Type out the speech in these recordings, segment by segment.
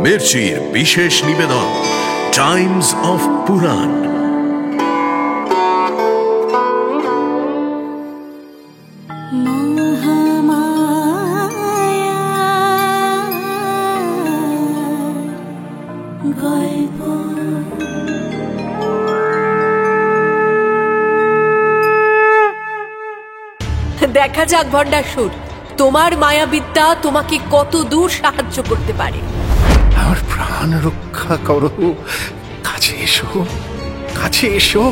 মির্চির বিশেষ নিবেদন Times of পুরাণ। দেখা যাক ভণ্ডাসুর, তোমার মায়াবিদ্যা তোমাকে কত দূর সাহায্য করতে পারে। আমার প্রাণ রক্ষা করো, কাছে এসো, কাছে এসো।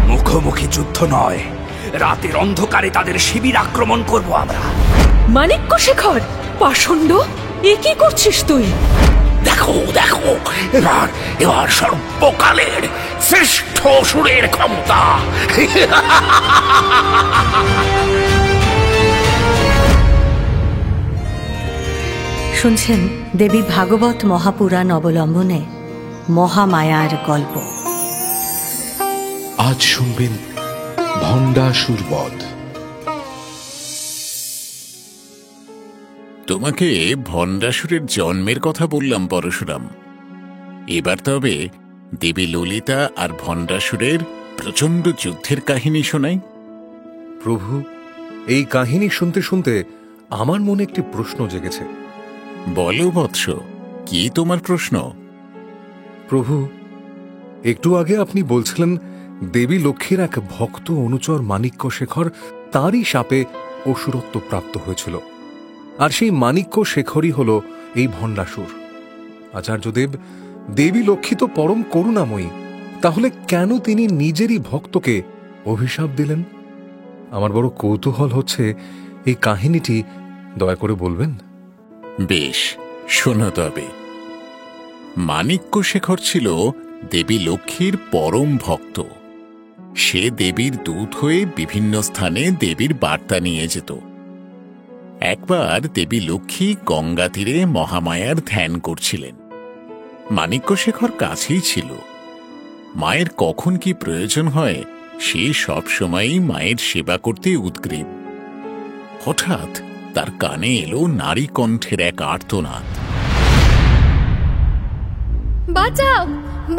মুখোমুখি যুদ্ধ নয়, রাতের অন্ধকারে তাদের শিবির আক্রমণ করব আমরা। মানিক্য শেখর, পাষণ্ড, এ কি করছিস তুই? দেখো দেখো, এবার সর্বকালের শ্রেষ্ঠ অসুরের ক্ষমতা। শুনছেন দেবী ভাগবত মহাপুরাণ অবলম্বনে মহামায়ার গল্প। আজ শুনবেন ভণ্ডাসুর বধ। তোমাকে ভণ্ডাসুরের জন্মের কথা বললাম পরশুরাম। এবার তবে দেবী ললিতা আর ভণ্ডাসুরের প্রচণ্ড যুদ্ধের কাহিনী শোনাই। প্রভু, এই কাহিনী শুনতে শুনতে আমার মনে একটি প্রশ্ন জেগেছে। বলো বৎস, কি তোমার প্রশ্ন? প্রভু, একটু আগে আপনি বলছিলেন দেবী লক্ষ্মীর এক ভক্ত অনুচর মানিক্য শেখর তারই শাপে অসুরত্ব প্রাপ্ত হয়েছিল, আর সেই মানিক্য শেখরই হল এই ভণ্ডাসুর। আচার্যদেব, দেবী লক্ষ্মী তো পরম করুণাময়ী, তাহলে কেন তিনি নিজেরই ভক্তকে অভিশাপ দিলেন? আমার বড় কৌতূহল হচ্ছে, এই কাহিনীটি দয়া করে বলবেন। বেশ, শোনো তবে। মানিক্য শেখর ছিল দেবী লক্ষ্মীর পরম ভক্ত। সে দেবীর দূত হয়ে বিভিন্ন স্থানে দেবীর বার্তা নিয়ে যেত। একবার দেবী লক্ষ্মী গঙ্গা তীরে মহামায়ার ধ্যান করছিলেন। মানিক্য শেখর কাছেই ছিল। মায়ের কখন কি প্রয়োজন হয় সে সবসময়ই মায়ের সেবা করতে উদ্গ্রীব। হঠাৎ তার কানে এলো নারী কণ্ঠের এক আর্তনাদ। বাঁচাও,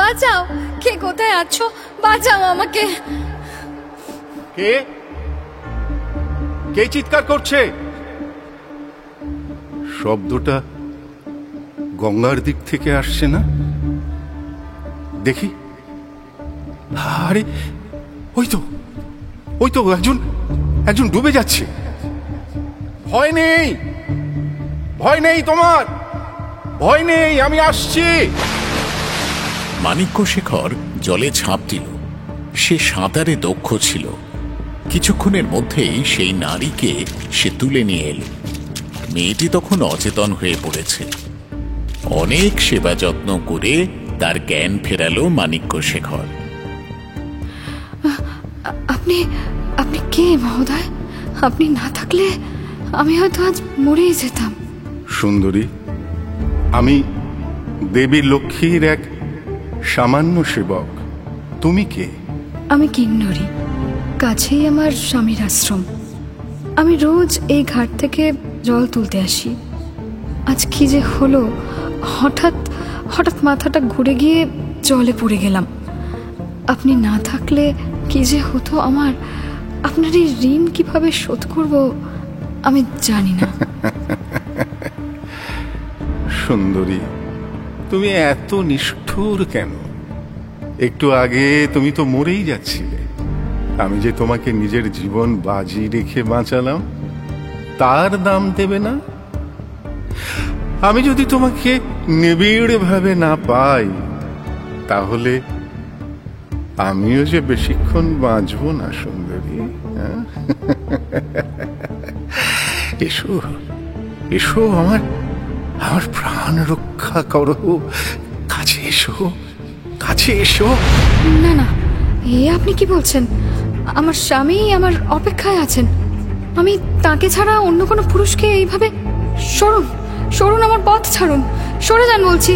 বাঁচাও, কে কোথায় আছো? বাঁচাও আমাকে। কে কে চিৎকার করছে? শব্দটা গঙ্গার দিক থেকে আসছে না? দেখি। আরে, ওই তো একজন ডুবে যাচ্ছে। ভয় নেই, ভয় নেই, তোমার ভয় নেই, আমি আসছি। মানিক্য শেখর জলে ঝাঁপ দিল। সে সাঁতারে দক্ষ ছিল। কিছুক্ষণের মধ্যেই সেই নারীকে সে তুলে নিয়ে এল। মেয়েটি তখন অচেতন হয়ে পড়েছে। অনেক সেবা যত্ন করে তার জ্ঞান ফেরালো মানিক্য শেখর। আপনি কে মহোদয়? আপনি না থাকলে আমি হয়তো আজ মরেই যেতাম। সুন্দরী, আমি দেবী লক্ষ্মীর এক সামান্য সেবক। তুমি কে? আমি কিন্নরী, কাছেই আমার স্বামীর আশ্রম। আমি রোজ এই ঘাট থেকে জল তুলতে আসি। আজ কি যে হলো, হঠাৎ হঠাৎ মাথাটা ঘুরে গিয়ে জলে পড়ে গেলাম। আপনি না থাকলে কি যে হতো আমার। আপনার এই ঋণ কিভাবে শোধ করব আমি জানি না। সুন্দরী, তুমি এত নিষ্ঠুর কেন? একটু আগে তুমি তো মরেই যাচ্ছিলে। আমি যে তোমাকে নিজের জীবন বাজি রেখে বাঁচালাম, তার দাম দেবে না? আমি যদি তোমাকে নিবিড় ভাবে না পাই, তাহলে আমিও যে বেশিক্ষণ বাঁচব না। সুন্দরী, এসো এসো, আমার প্রাণ রক্ষা করো, কাছে এসো, কাছে এসো। না না, এ আপনি কি বলছেন? আমার স্বামী আমার অপেক্ষায় আছেন। আমি তাকে ছাড়া অন্য কোনো পুরুষকে এইভাবে? সরুন সরুন, আমার পথ ছাড়ুন, সরে যান বলছি,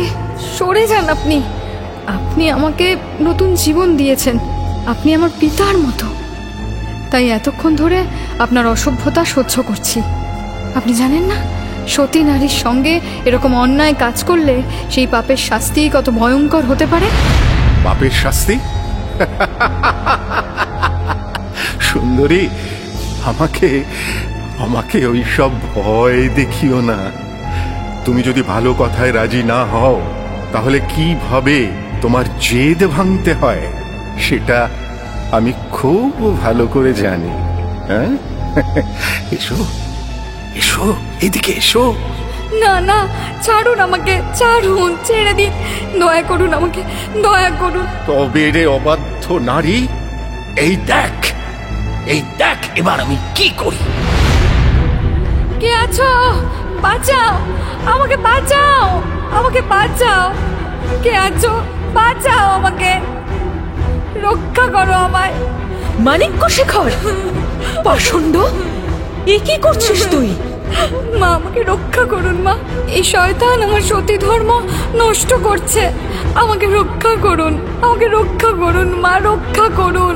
সরে যান। আপনি আমাকে নতুন জীবন দিয়েছেন। আপনি আমার পিতার মতো, তাই এতক্ষণ ধরে আপনার অসভ্যতা সহ্য করছি। আপনি জানেন না, সতী নারীর সঙ্গে এরকম অন্যায় কাজ করলে সেই পাপের শাস্তি কত ভয়ঙ্কর হতে পারে। পাপের শাস্তি? সুন্দরী, আমাকে আমাকে ওই সব ভয় দেখিও না। তুমি যদি ভালো কথায় রাজি না হও, তাহলে কিভাবে তোমার জেদ ভাঙতে হয় সেটা আমি খুব ভালো করে জানি। হ্যাঁ, এসো এসো, এদিকে এসো। না না, ছাড়ুন আমাকে, ছাড়ুন, ছেড়ে দিন, দয়া করুন আমাকে, দয়া করুন। তবে রে অবাধ্য নারী, এই দেখ, এই দেখ এবার আমি কি করি। কে আছো? বাঁচাও আমাকে, বাঁচাও আমাকে, বাঁচাও। কে আছো? বাঁচাও আমাকে, রক্ষা করো আমায়। মানিক্যশেখর, পাষণ্ড, এ কি করছিস তুই? মা, আমাকে রক্ষা করুন মা, এই শয়তান আমার সতী ধর্ম নষ্ট করছে। আমাকে রক্ষা করুন, আমাকে রক্ষা করুন মা, রক্ষা করুন।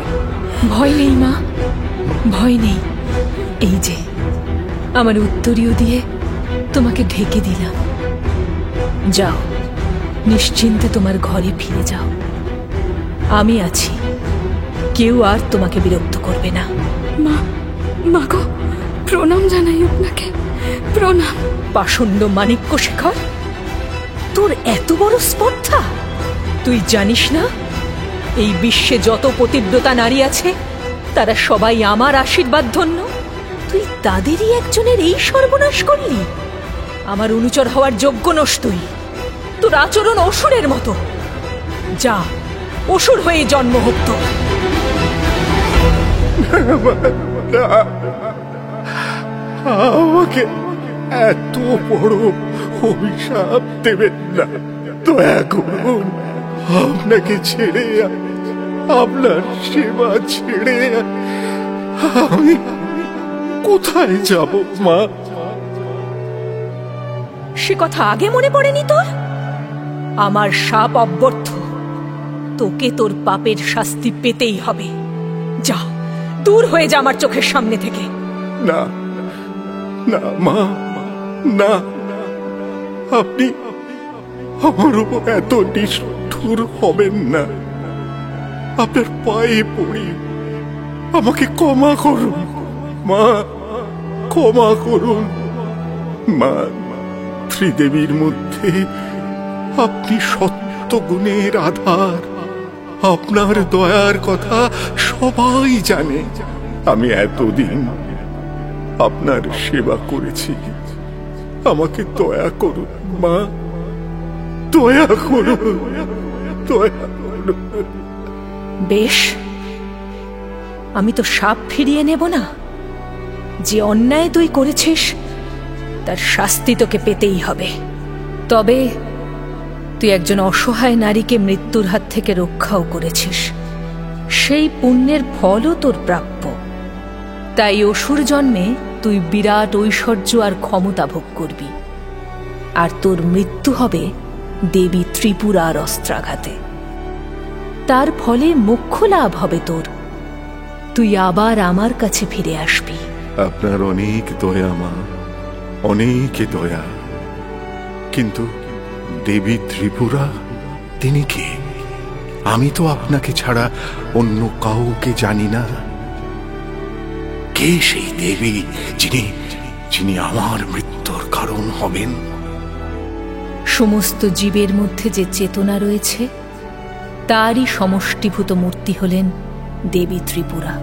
ভয় নেই মা, ভয় নেই। এই যে আমার উত্তরীয় দিয়ে তোমাকে ঢেকে দিলাম। যাও, নিশ্চিন্তে তোমার ঘরে ফিরে যাও। আমি আছি, কেউ আর তোমাকে বিরক্ত করবে না। মা, মা গো, প্রণাম জানাই আপনাকে, প্রণাম। পাষণ্ড মানিক্যশেখর, তোর এত বড় স্পর্ধা! তুই জানিস না এই বিশ্বে যত পতিব্রতা নারী আছে তারা সবাই আমার আশীর্বাদ ধন্য? তুই তাদেরই একজনের এই সর্বনাশ করলি? আমার অনুচর হওয়ার যোগ্য নস তুই। তোর আচরণ অসুরের মতো। যা, অসুর হয়ে জন্ম হোক তোর। আমাকে এত বড় অভিশাপ দেবেন না, দয়া করুন। আপনাকে ছেড়ে, আপনার সেবা ছেড়ে আমি কোথায় যাব মা? সে কথা আগে মনে পড়েনি তোর? আমার শাপ অব্যর্থ, তোকে তোর পাপের শাস্তি পেতেই হবে। যা, দূর হয়ে যা আমার চোখের সামনে থেকে। না না মা, না, আপনি আমার উপর এত নিষ্ঠুর হবেন না। আপনার পায়ে পড়ি, আমাকে ক্ষমা করুন মা, ক্ষমা করুন মা। ত্রিদেবীর মধ্যে আপনি সত্য গুণের আধার। আপনার দয়ার কথা সবাই জানে। আমি এতদিন আপনার সেবা করেছি, আমাকে দয়া করুন মা, দয়া করুন, দয়া করুন। বেশ, আমি তো শাপ ফিরিয়ে নেব না। যে অন্যায় তুই করেছিস তার শাস্তি তোকে পেতেই হবে। তবে তুই একজন অসহায় নারীকে মৃত্যুর হাত থেকে রক্ষাও করেছিস, সেই পুণ্যের ফলও তোর প্রাপ্য। তাই অসুর জন্মে তুই বিরাট ঐশ্বর্য আর ক্ষমতা ভোগ করবি, আর তোর মৃত্যু হবে দেবী ত্রিপুরার অস্ত্রাঘাতে। তার ফলে মোক্ষ লাভ হবে তোর। তুই আবার আমার কাছে ফিরে আসবি। আপনার অনেক দয়া মা, অনেক দয়া। কিন্তু দেবী ত্রিপুরা, তিনি কে? আমি তো আপনাকে ছাড়া অন্য কাউকে জানি না। কে সেই দেবী যিনি যিনি আমার মৃত্যুর কারণ হবেন? সমস্ত জীবের মধ্যে যে চেতনা রয়েছে তারই সমষ্টিভূত মূর্তি হলেন দেবী ত্রিপুরা।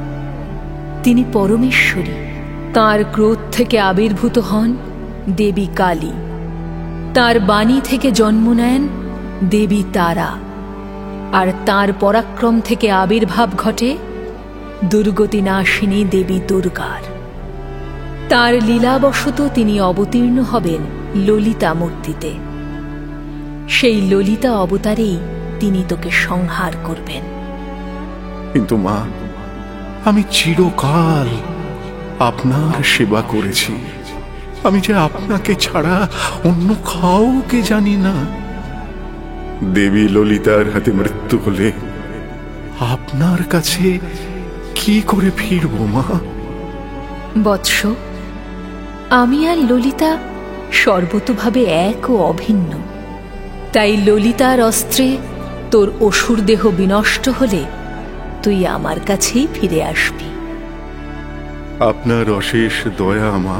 তিনি পরমেশ্বরী। তাঁর ক্রোধ থেকে আবির্ভূত হন দেবী কালী। তাঁর বাণী থেকে জন্ম নেন দেবী তারা। আর তাঁর পরাক্রম থেকে আবির্ভাব ঘটে দুর্গতি নাশিনী দেবী দুর্গার। তাঁর লীলাবশত তিনি অবতীর্ণ হবেন ললিতা মূর্তিতে। সেই ললিতা অবতারেই তিনি তোকে সংহার করবেন। কিন্তু মা, আমি চিরকাল আপনার সেবা করেছি। আমি যে আপনাকে ছাড়া অন্য কাউকে জানি না। দেবী ললিতার হাতে মৃত্যু হলে আপনার কাছে কি করে ফিরব মা? বৎস, আমি আর ললিতা সর্বতোভাবে এক ও অভিন্ন। তাই ললিতার অস্ত্রে তোর অসুর দেহ বিনষ্ট হলে তুই আমার কাছেই ফিরে আসবি। আপনার অশেষ দয়া মা,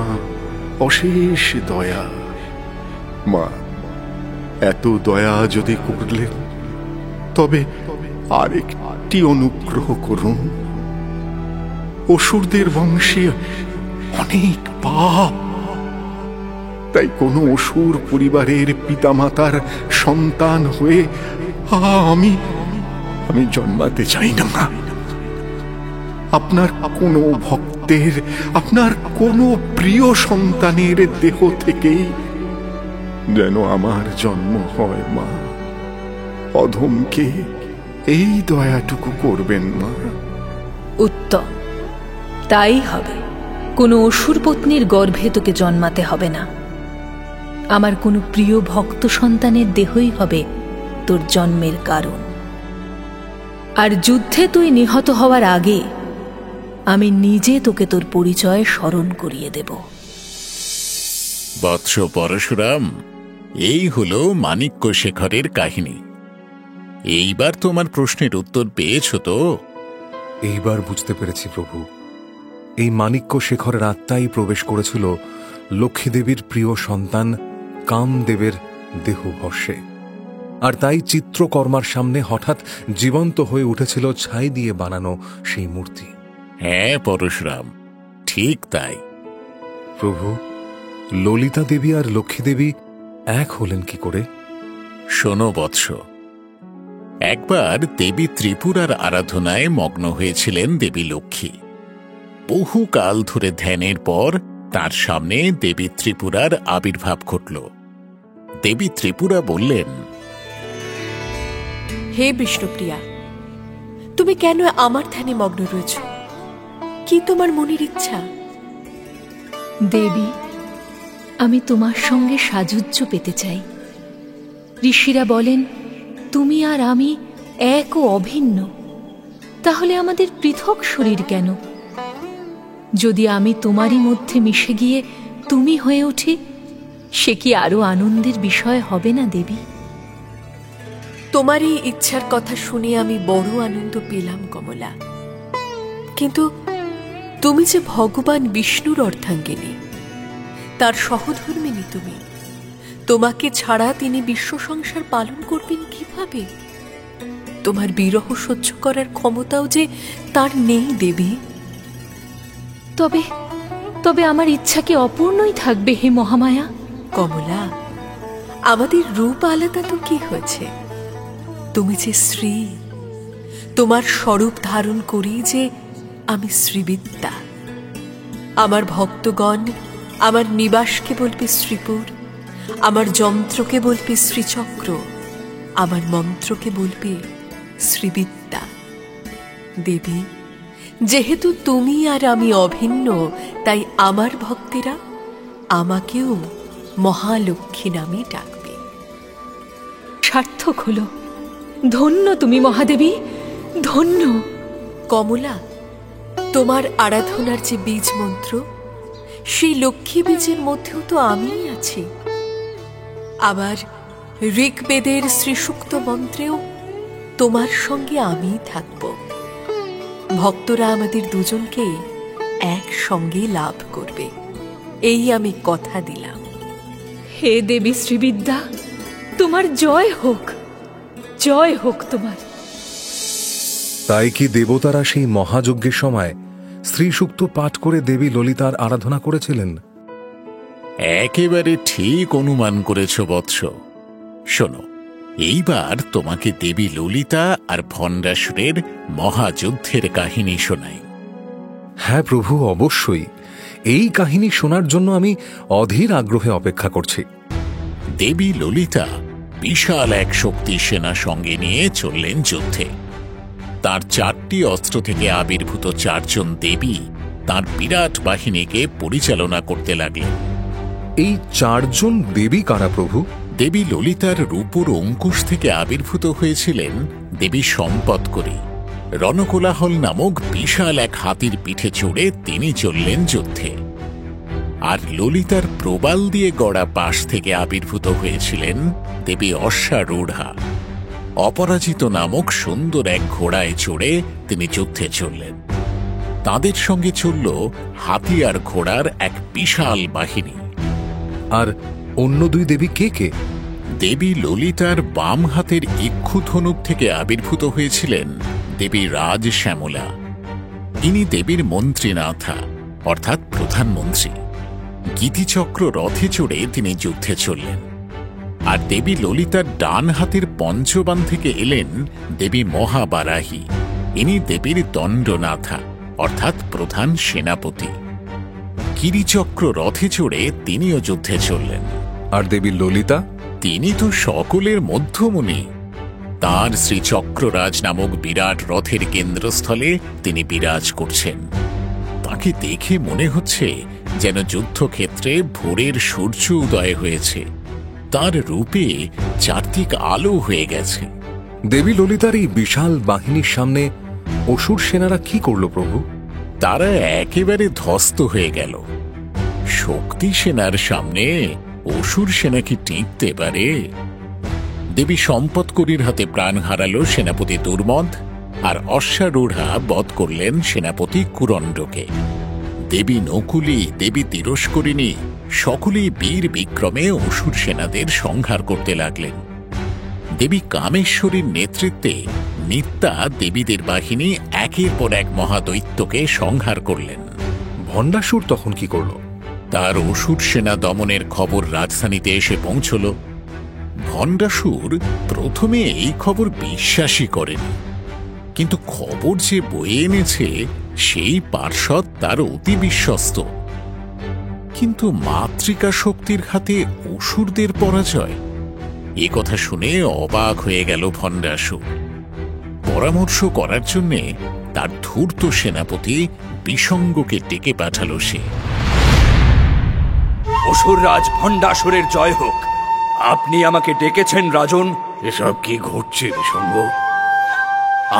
অশেষ দয়া। মা, এত দয়া যদি করলেন তবে আরেকটি অনুগ্রহ করুন। অসুরদের বংশে অনেক পাপ, তাই কোনো অসুর পরিবারের পিতামাতার সন্তান হয়ে আমি জন্মাতে চাই না মা। আপনার কোনো ভক্তের, আপনার কোনো প্রিয় সন্তানের দেহ থেকেই যেন আমার জন্ম হয় মা। অধমকে এই দয়াটুকু করবেন মা। উত্তম, তাই হবে। কোনো অসুর পত্নীর গর্ভে তোকে জন্মাতে হবে না। আমার কোনো প্রিয় ভক্ত সন্তানের দেহই হবে তোর জন্মের কারণ। আর যুদ্ধে তুই নিহত হওয়ার আগে আমি নিজে তোকে তোর পরিচয় স্মরণ করিয়ে দেব। বৎস পরশুরাম, এই হলো মানিক্য শেখরের কাহিনী। এইবার তোমার প্রশ্নের উত্তর পেয়েছ তো? এইবার বুঝতে পেরেছি প্রভু। এই মানিক্য শেখরের আত্মাই প্রবেশ করেছিল লক্ষ্মীদেবীর প্রিয় সন্তান কামদেবের দেহবর্ষে, আর তাই চিত্রকর্মার সামনে হঠাৎ জীবন্ত হয়ে উঠেছিল ছাই দিয়ে বানানো সেই মূর্তি। হ্যাঁ পরশুরাম, ঠিক তাই। প্রভু, ললিতা দেবী আর লক্ষ্মী দেবী এক হলেন কি করে? শোনো বৎস, একবার দেবী ত্রিপুরার আরাধনায় মগ্ন হয়েছিলেন দেবী লক্ষ্মী। বহুকাল ধরে ধ্যানের পর তার সামনে দেবী ত্রিপুরার আবির্ভাব ঘটল। দেবী ত্রিপুরা বললেন, হে বিষ্ণুপ্রিয়া, তুমি কেন আমার ধ্যানে মগ্ন রয়েছ? কি তোমার মনের ইচ্ছা? দেবী, আমি তোমার সঙ্গে সাযুজ্য পেতে চাই। ঋষিরা বলেন তুমি আর আমি এক ও অভিন্ন, তাহলে আমাদের পৃথক শরীর কেন? যদি আমি তোমারই মধ্যে মিশে গিয়ে তুমি হয়ে উঠি, সে কি আরো আনন্দের বিষয় হবে না দেবী? তোমার এই ইচ্ছার কথা শুনে আমি বড় আনন্দ পেলাম কমলা, কিন্তু তুমি যে ভগবান বিষ্ণুর অর্ধাঙ্গিনী, তার সহধর্মিনী তুমি, তোমাকে ছাড়া তিনি বিশ্ব সংসার পালন করবেন কিভাবে? তোমার বিরহ সহ্য করার ক্ষমতাও যে তার নেই দেবী। তবে তবে আমার ইচ্ছা কি অপূর্ণই থাকবে হে মহামায়া? কমলা, আমাদের রূপ আলাদা তো কি হয়েছে? তুমি যে শ্রী, তোমার স্বরূপ ধারণ করি যে আমি শ্রীবিদ্যা। আমার ভক্তগণ আমার নিবাসকে বলবে শ্রীপুর, আমার যন্ত্রকে বলবে শ্রীচক্র, আমার মন্ত্রকে বলবে শ্রীবিদ্যা। দেবী, যেহেতু তুমি আর আমি অভিন্ন, তাই আমার ভক্তেরা আমাকেও মহালক্ষ্মী নামে ডাকবে। সার্থক হলো। ধন্য তুমি মহাদেবী, ধন্য। কমলা, তোমার আরাধনার যে বীজ মন্ত্র, সেই লক্ষ্মী বীজের মধ্যেও তো আমিই আছি। আবার ঋগ্বেদের শ্রীসূক্ত মন্ত্রেও তোমার সঙ্গে আমিই থাকব। ভক্তরা আমাদের দুজনকে একসঙ্গে লাভ করবে, এই আমি কথা দিলাম। হে দেবী শ্রীবিদ্যা, তোমার জয় হোক, জয় হোক তোমার। তাই কি দেবতারা সেই মহাযজ্ঞের সময় শ্রীসূক্ত পাঠ করে দেবী ললিতার আরাধনা করেছিলেন? একেবারে ঠিক অনুমান করেছ বৎস। শোনো, এইবার তোমাকে দেবী ললিতা আর ভণ্ডাসুরের মহাযুদ্ধের কাহিনী শোনাই। হ্যাঁ প্রভু, অবশ্যই। এই কাহিনী শোনার জন্য আমি অধীর আগ্রহে অপেক্ষা করছি। দেবী ললিতা বিশাল এক শক্তি সেনা সঙ্গে নিয়ে চললেন যুদ্ধে। তার 4টি অস্ত্র থেকে আবির্ভূত 4 জন দেবী তার বিরাট বাহিনীকে পরিচালনা করতে লাগলেন। এই 4 জন দেবী কারা প্রভু? দেবী ললিতার রূপোর অঙ্কুশ থেকে আবির্ভূত হয়েছিলেন দেবী সম্পদকরী। রণকোলাহল নামক বিশাল এক হাতির পিঠে চড়ে তিনি চললেন যুদ্ধে। আর ললিতার প্রবাল দিয়ে গড়া পাশ থেকে আবির্ভূত হয়েছিলেন দেবী অশ্বারূঢ়া। অপরাজিত নামক সুন্দর এক ঘোড়ায় চড়ে তিনি যুদ্ধে চললেন। তাদের সঙ্গে চলল হাতি আর ঘোড়ার এক বিশাল বাহিনী। আর অন্য দুই দেবী কে কে? দেবী ললিতার বাম হাতের ইক্ষু ধনুক থেকে আবির্ভূত হয়েছিলেন দেবী রাজ শ্যামলা। ইনি দেবীর মন্ত্রীনাথা, অর্থাৎ প্রধানমন্ত্রী। গীতিচক্র রথে চড়ে তিনি যুদ্ধে চললেন। আর দেবী ললিতার ডান হাতের পঞ্চবান থেকে এলেন দেবী মহাবারাহী। ইনি দেবীর দণ্ডনাথা, অর্থাৎ প্রধান সেনাপতি। গিরিচক্র রথে চড়ে তিনিও যুদ্ধে চললেন। আর দেবী ললিতা? তিনি তো সকলের মধ্যমণি। তাঁর শ্রীচক্ররাজ নামক বিরাট রথের কেন্দ্রস্থলে তিনি বিরাজ করছেন। তাকে দেখে মনে হচ্ছে যেন যুদ্ধক্ষেত্রে ভোরের সূর্য উদয় হয়েছে। তার রূপে চারদিক আলো হয়ে গেছে। দেবী ললিতার এই বিশাল বাহিনীর সামনে অসুর সেনারা কি করল প্রভু? তারা একেবারে ধ্বস্ত হয়ে গেল। শক্তি সেনার সামনে অসুর সেনা কি টিকতে পারে? দেবী সম্পদকরীর হাতে প্রাণ হারালো সেনাপতি দুর্মদ, আর অশ্বারূঢ়া বধ করলেন সেনাপতি কুরণ্ডকে। দেবী নকুলী, দেবী তিরস্করিণী সকলেই বীর বিক্রমে অসুর সেনাদের সংহার করতে লাগলেন। দেবী কামেশ্বরীর নেতৃত্বে নিত্যা দেবীদের বাহিনী একের পর এক মহাদৈত্যকে সংহার করলেন। ভণ্ডাসুর তখন কি করল? তার অসুর সেনা দমনের খবর রাজধানীতে এসে পৌঁছল। ভণ্ডাসুর প্রথমে এই খবর বিশ্বাসই করেনি, কিন্তু খবর যে বয়ে এনেছে সেই পার্ষদ তার অতি বিশ্বস্ত। কিন্তু মাতৃকা শক্তির হাতে অসুরদের পরাজয়, এ কথা শুনে অবাক হয়ে গেল ভণ্ডাসুর। পরামর্শ করার জন্যে তার ধূর্ত সেনাপতি বিসঙ্গকে ডেকে পাঠাল সে। অসুররাজ ভণ্ডাসুরের জয় হোক। আপনি আমাকে ডেকেছেন রাজন? এসব কি ঘটছে বিসঙ্গ?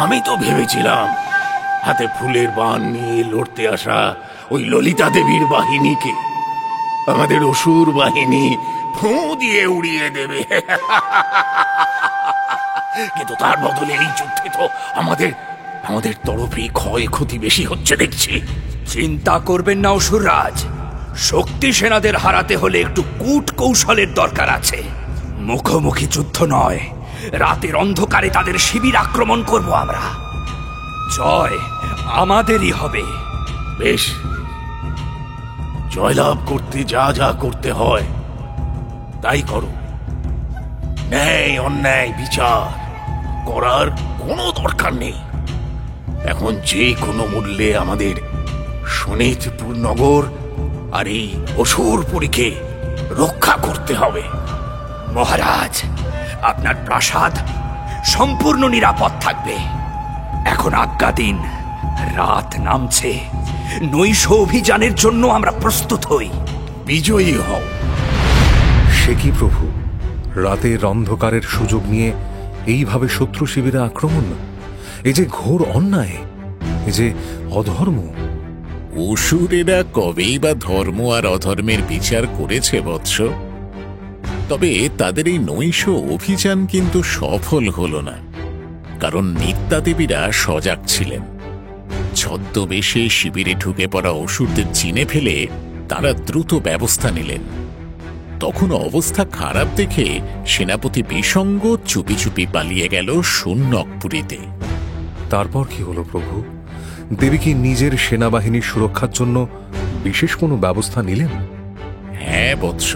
আমি তো ভেবেছিলাম হাতে ফুলের বান নিয়ে লড়তে আসা ওই ললিতা দেবীর বাহিনীকে আমাদের অসুর বাহিনী ফোঁ দিয়ে উড়িয়ে দেবে। কিন্তু তার বদলে এই যুদ্ধে তো আমাদের তরফে ক্ষয়ক্ষতি বেশি হচ্ছে দেখছি। চিন্তা করবেন না অসুররাজ, শক্তি সেনাদের হারাতে হলে একটু কূট কৌশলের দরকার আছে। মুখোমুখি যুদ্ধ নয়, রাতের অন্ধকারে তাদের শিবির আক্রমণ করব আমরা। জয় আমাদেরই হবে। বেশ, জয়লাভ করতে যা যা করতে হয় তাই করো। ন্যায় অন্যায় বিচার করার কোনো দরকার নেই। এখন যে কোনো মূল্যে আমাদের শোনিতপুর নগর আর এই অসুরপুরীকে রক্ষা করতে হবে। মহারাজ, আপনার প্রাসাদ সম্পূর্ণ নিরাপদ থাকবে। এখন আজ্ঞা দিন, রাত নামছে। নৈশ অভিযানের জন্য আমরা প্রস্তুত হই। বিজয়ী হও। সে কি প্রভু, রাতের অন্ধকারের সুযোগ নিয়ে এইভাবে শত্রু শিবিরে আক্রমণ? এ যে ঘোর অন্যায়, এ যে অধর্ম। অসুরেরা কবেই বা ধর্ম আর অধর্মের বিচার করেছে বৎস? তবে তাদের এই নৈশ অভিযান কিন্তু সফল হল না, কারণ নিত্যা দেবীরা সজাগ ছিলেন। ছদ্মবেশে শিবিরে ঢুকে পড়া অসুরদের চিনে ফেলে তারা দ্রুত ব্যবস্থা নিলেন। তখন অবস্থা খারাপ দেখে সেনাপতি বিসঙ্গ চুপি চুপি পালিয়ে গেল সুন্নকপুরীতে। তারপর কি হলো প্রভু? দেবী কি নিজের সেনাবাহিনীর সুরক্ষার জন্য বিশেষ কোনো ব্যবস্থা নিলেন? হ্যাঁ বৎস,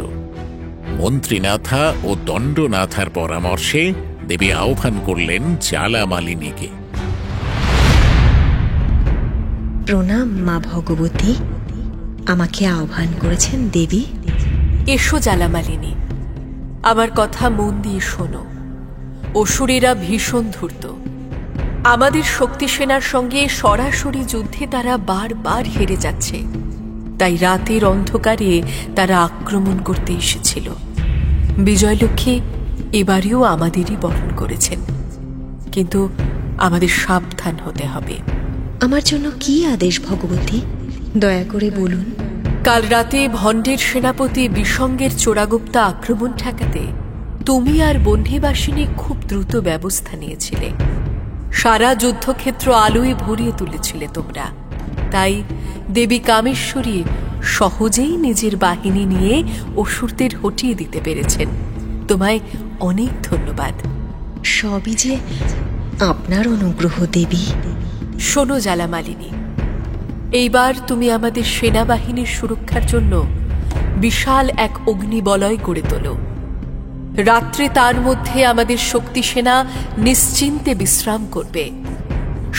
মন্ত্রীনাথা ও দণ্ডনাথার পরামর্শে দেবী আহ্বান করলেন জ্বালা মালিনীকে। প্রণাম মা ভগবতী, আমাকে আহ্বান করেছেন দেবী। এসো জ্বালামালিনী, আমার কথা মন দিয়ে শোনো। অসুরেরা ভীষণ ধূর্ত। আমাদের শক্তি সেনার সঙ্গে সরাসরি যুদ্ধে তারা বারবার হেরে যাচ্ছে। তাই রাতের অন্ধকারে তারা আক্রমণ করতে এসেছিল। বিজয়লক্ষ্মী এবারেও আমাদেরই বরণ করেছেন, কিন্তু আমাদের সাবধান হতে হবে। আমার জন্য কি আদেশ ভগবতী, দয়া করে বলুন। কাল রাতে ভণ্ডের সেনাপতি বিষঙ্গের চোরাগুপ্তা আক্রমণ ঠেকাতে তুমি আর বহ্নিবাসিনী খুব দ্রুত ব্যবস্থা নিয়েছিলে। সারা যুদ্ধক্ষেত্র আলোয় ভরিয়ে তুলেছিলে তোমরা। তাই দেবী কামেশ্বরী সহজেই নিজের বাহিনী নিয়ে অসুরদের হটিয়ে দিতে পেরেছেন। তোমায় অনেক ধন্যবাদ। সবই যে আপনার অনুগ্রহ দেবী। শোনো জ্বালামালিনী, এইবার তুমি আমাদের সেনাবাহিনীর সুরক্ষার জন্য বিশাল এক অগ্নিবলয় গড়ে তোলো। রাত্রে তার মধ্যে আমাদের শক্তি সেনা নিশ্চিন্তে বিশ্রাম করবে।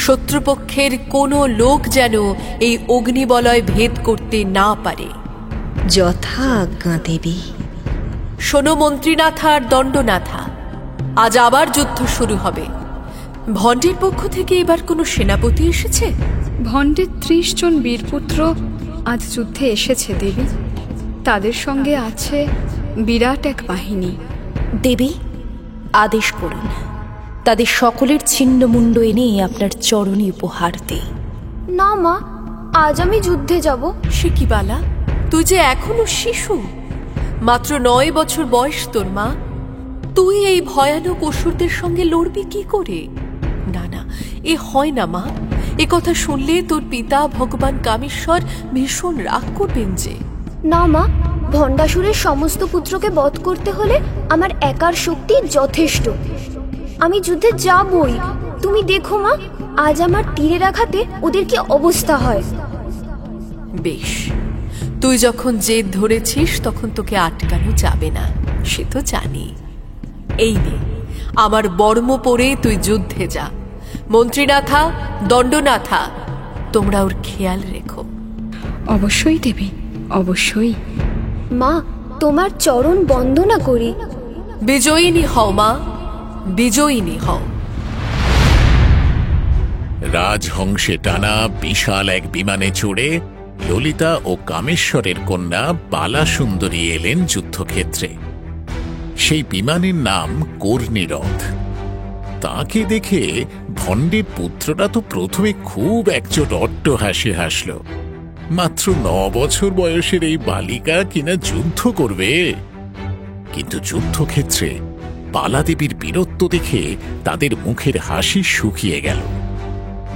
শত্রুপক্ষের কোনো লোক যেন এই অগ্নিবলয় ভেদ করতে না পারে। যথা আজ্ঞা দেবী। শোনো মন্ত্রীনাথা আর দণ্ডনাথা, আজ আবার যুদ্ধ শুরু হবে। ভণ্ডের পক্ষ থেকে এবার কোনো সেনাপতি এসেছে? ভণ্ডের 30 জন বীরপুত্র আজ যুদ্ধে এসেছে দেবী। তাদের সঙ্গে আছে বিরাট এক বাহিনী। দেবী, আদেশ করুন তাদের সকলের ছিন্নমুণ্ড এনে আপনার চরণে উপহার দেই। না মা, আজ আমি যুদ্ধে যাব। সে কি বালা, তুই যে এখনো শিশু, মাত্র 9 বছর বয়স তোর মা। তুই এই ভয়ানক অসুরদের সঙ্গে লড়বি কি করে? না না, এ হয় না মা। এ কথা শুনলে তোর পিতা ভগবান কামেশ্বর ভীষণ রাগ করবেন যে। না মা, ভণ্ডাসুরের সমস্ত পুত্রকে বধ করতে হলে আমার একার শক্তি যথেষ্ট। আমি যুদ্ধে যাবই। তুমি দেখো মা, আজ আমার তীরের আঘাতে ওদের কি অবস্থা হয়। বেশ, তুই যখন জেদ ধরেছিস তখন তোকে আটকানো যাবে না, সে তো জানি। এই নে, আমার বর্ম পরে তুই যুদ্ধে যা। মন্ত্রীনাথা, দণ্ডনাথা, তোমরা ওর খেয়াল রেখো। অবশ্যই দেবী, অবশ্যই। মা, তোমার চরণ বন্দনা করি। বিজয়িনী হও মা, বিজয়িনী হও। রাজহংসে টানা বিশাল এক বিমানে চড়ে ললিতা ও কামেশ্বরের কন্যা বালা সুন্দরী এলেন যুদ্ধক্ষেত্রে। সেই বিমানের নাম কর্ণীরথ। তাকে দেখে ভণ্ডের পুত্ররা তো প্রথমে খুব একচোট অট্টহাসি হাসল। মাত্র 9 বছর বয়সের এই বালিকা কিনা যুদ্ধ করবে। কিন্তু যুদ্ধক্ষেত্রে বালাদেবীর বীরত্ব দেখে তাদের মুখের হাসি শুকিয়ে গেল।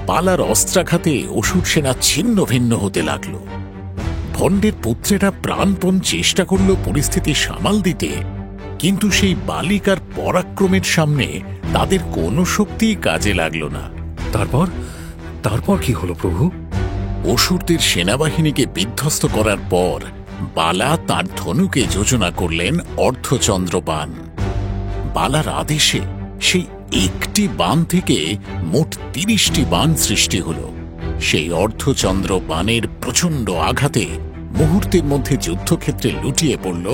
বালার অস্ত্রাঘাতে অসুর সেনা ছিন্ন ভিন্ন হতে লাগল। ভণ্ডের পুত্রেরা প্রাণপণ চেষ্টা করল পরিস্থিতি সামাল দিতে, কিন্তু সেই বালিকার পরাক্রমের সামনে তাদের কোনো শক্তি কাজে লাগল না। তারপর কি হলো প্রভু? অসুরদের সেনাবাহিনীকে বিধ্বস্ত করার পর বালা তার ধনুকে যোজনা করলেন অর্ধচন্দ্র বাণ। বালার আদেশে সেই একটি বাণ থেকে মোট 30টি বাণ সৃষ্টি হল। সেই অর্ধচন্দ্র বাণের প্রচণ্ড আঘাতে মুহূর্তের মধ্যে যুদ্ধক্ষেত্রে লুটিয়ে পড়ল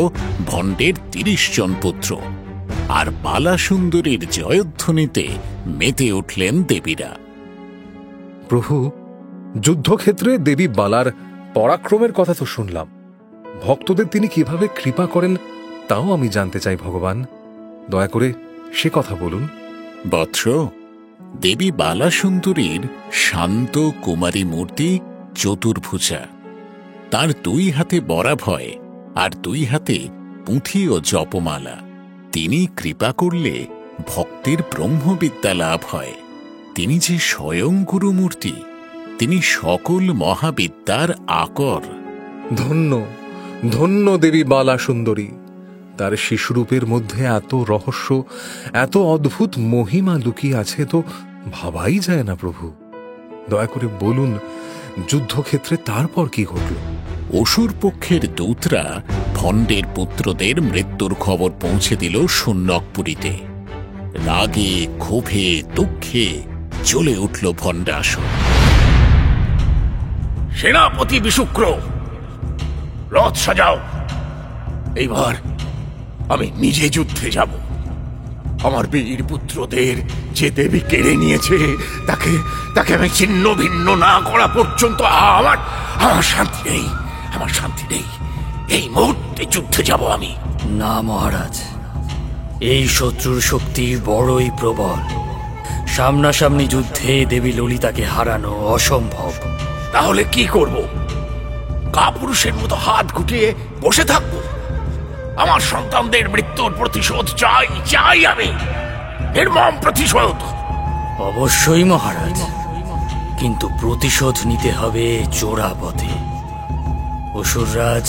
ভণ্ডের 30 জন পুত্র। আর বালা সুন্দরীর জয়ধ্বনিতে মেতে উঠলেন দেবীরা। প্রভু, যুদ্ধক্ষেত্রে দেবী বালার পরাক্রমের কথা তো শুনলাম। ভক্তদের তিনি কিভাবে কৃপা করেন তাও আমি জানতে চাই ভগবান। দয়া করে সে কথা বলুন। বৎস, দেবী বালা সুন্দরীর শান্ত কুমারী মূর্তি চতুর্ভুজা। তার 2 হাতে বরাভয় আর 2 হাতে পুঁথি ও জপমালা। তিনি কৃপা করলে ভক্তের ব্রহ্মবিদ্যা লাভ হয়। তিনি যে স্বয়ং গুরুমূর্তি, তিনি সকল মহাবিদ্যার আকর। ধন্য ধন্য দেবী বালা সুন্দরী। তার শিশুরূপের মধ্যে এত রহস্য, এত অদ্ভুত মহিমা লুকিয়ে আছে তো ভাবাই যায় না প্রভু। দয়া করে বলুন, যুদ্ধক্ষেত্রে তারপর কি ঘটল? অসুর পক্ষের দূতরা ভণ্ডের পুত্রদের মৃত্যুর খবর পৌঁছে দিল সুন্নকপুরীতে। রাগে, ক্ষোভে, দুঃখে জ্বলে উঠল ভণ্ডাসুর। সেনাপতি বিশুক্র, রথ সাজাও। এইবার আমি নিজে যুদ্ধে যাব। আমার বীর পুত্রদের যে দেবী কেড়ে নিয়েছে তাকে আমি ছিন্ন ভিন্ন না করা পর্যন্ত আমার শান্তি নেই। আমার শান্তি নেই। এই মুহূর্তে যুদ্ধে যাব আমি। না মহারাজ, এই শত্রুর শক্তি বড়ই প্রবল। সামনাসামনি যুদ্ধে দেবী ললিতাকে হারানো অসম্ভব। তাহলে কি করব? কাপুরুষের মতো হাত গুটিয়ে বসে থাকবো? আমার সন্তানদের মৃত্যুর প্রতিশোধ চাই, চাই আমি, নির্মম প্রতিশোধ। অবশ্যই মহারাজ, কিন্তু প্রতিশোধ নিতে হবে চোরা পথে। অসুররাজ,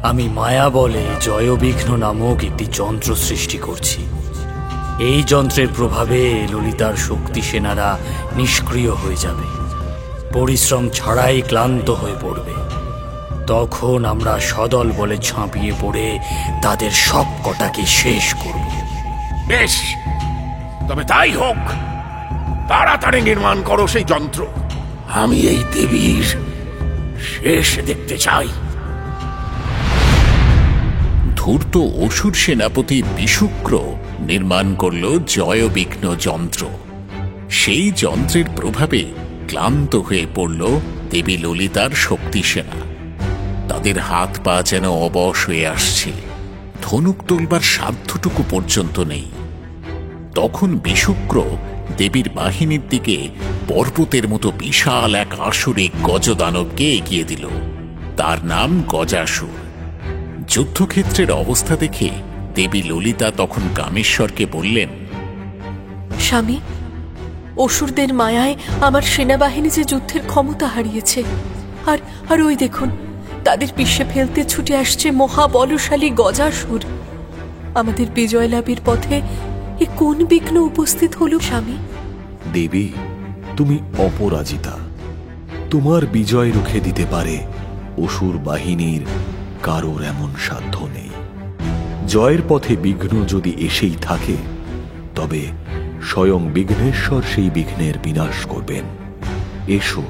আমি মায়া বলে জয়বিঘ্ন নামক একটি যন্ত্র সৃষ্টি করছি। এই যন্ত্রের প্রভাবে ললিতার শক্তি সেনারা নিষ্ক্রিয় হয়ে যাবে, পরিশ্রম ছাড়াই ক্লান্ত হয়ে পড়বে। তখন আমরা সদল বলে ঝাঁপিয়ে পড়ে তাদের সব কটাকে শেষ করব। বেশ, তবে তাই হোক। তাড়াতাড়ি নির্মাণ করো সেই যন্ত্র। আমি এই দেবীর শেষ দেখতে চাই। ধূর্ত অসুর সেনাপতি বিশুক্র নির্মাণ করল জয়বিঘ্ন যন্ত্র। সেই যন্ত্রের প্রভাবে ক্লান্ত হয়ে পড়ল দেবী ললিতার শক্তি সেনা। তাদের হাত পা যেন অবশ হয়ে আসছে, ধনুক তোলবার সাধ্যটুকু পর্যন্ত নেই। তখন বিশুক্র দেবীর বাহিনীর দিকে পর্বতের মতো বিশাল এক আসুরিক গজদানবকে এগিয়ে দিল। তার নাম গজাসুর। যুদ্ধক্ষেত্রের অবস্থা দেখে দেবী ললিতা তখন কামেশ্বরকে বললেন, স্বামী, অসুরদের মায়ায় আমার সেনাবাহিনী যে যুদ্ধের ক্ষমতা হারিয়েছে। আর ওই দেখুন, তাদের পিষে ফেলতে ছুটে আসছে মহাবলশালী গজাসুর। আমাদের বিজয় লাভের পথে এ কোন বিঘ্ন উপস্থিত হলো স্বামী? দেবী, তুমি অপরাজিতা। তোমার বিজয় রুখে দিতে পারে অসুর বাহিনীর কারোর এমন সাধ্য নেই। জয়ের পথে বিঘ্ন যদি এসেই থাকে, তবে স্বয়ং বিঘ্নেশ্বর সেই বিঘ্নের বিনাশ করবেন। এসো,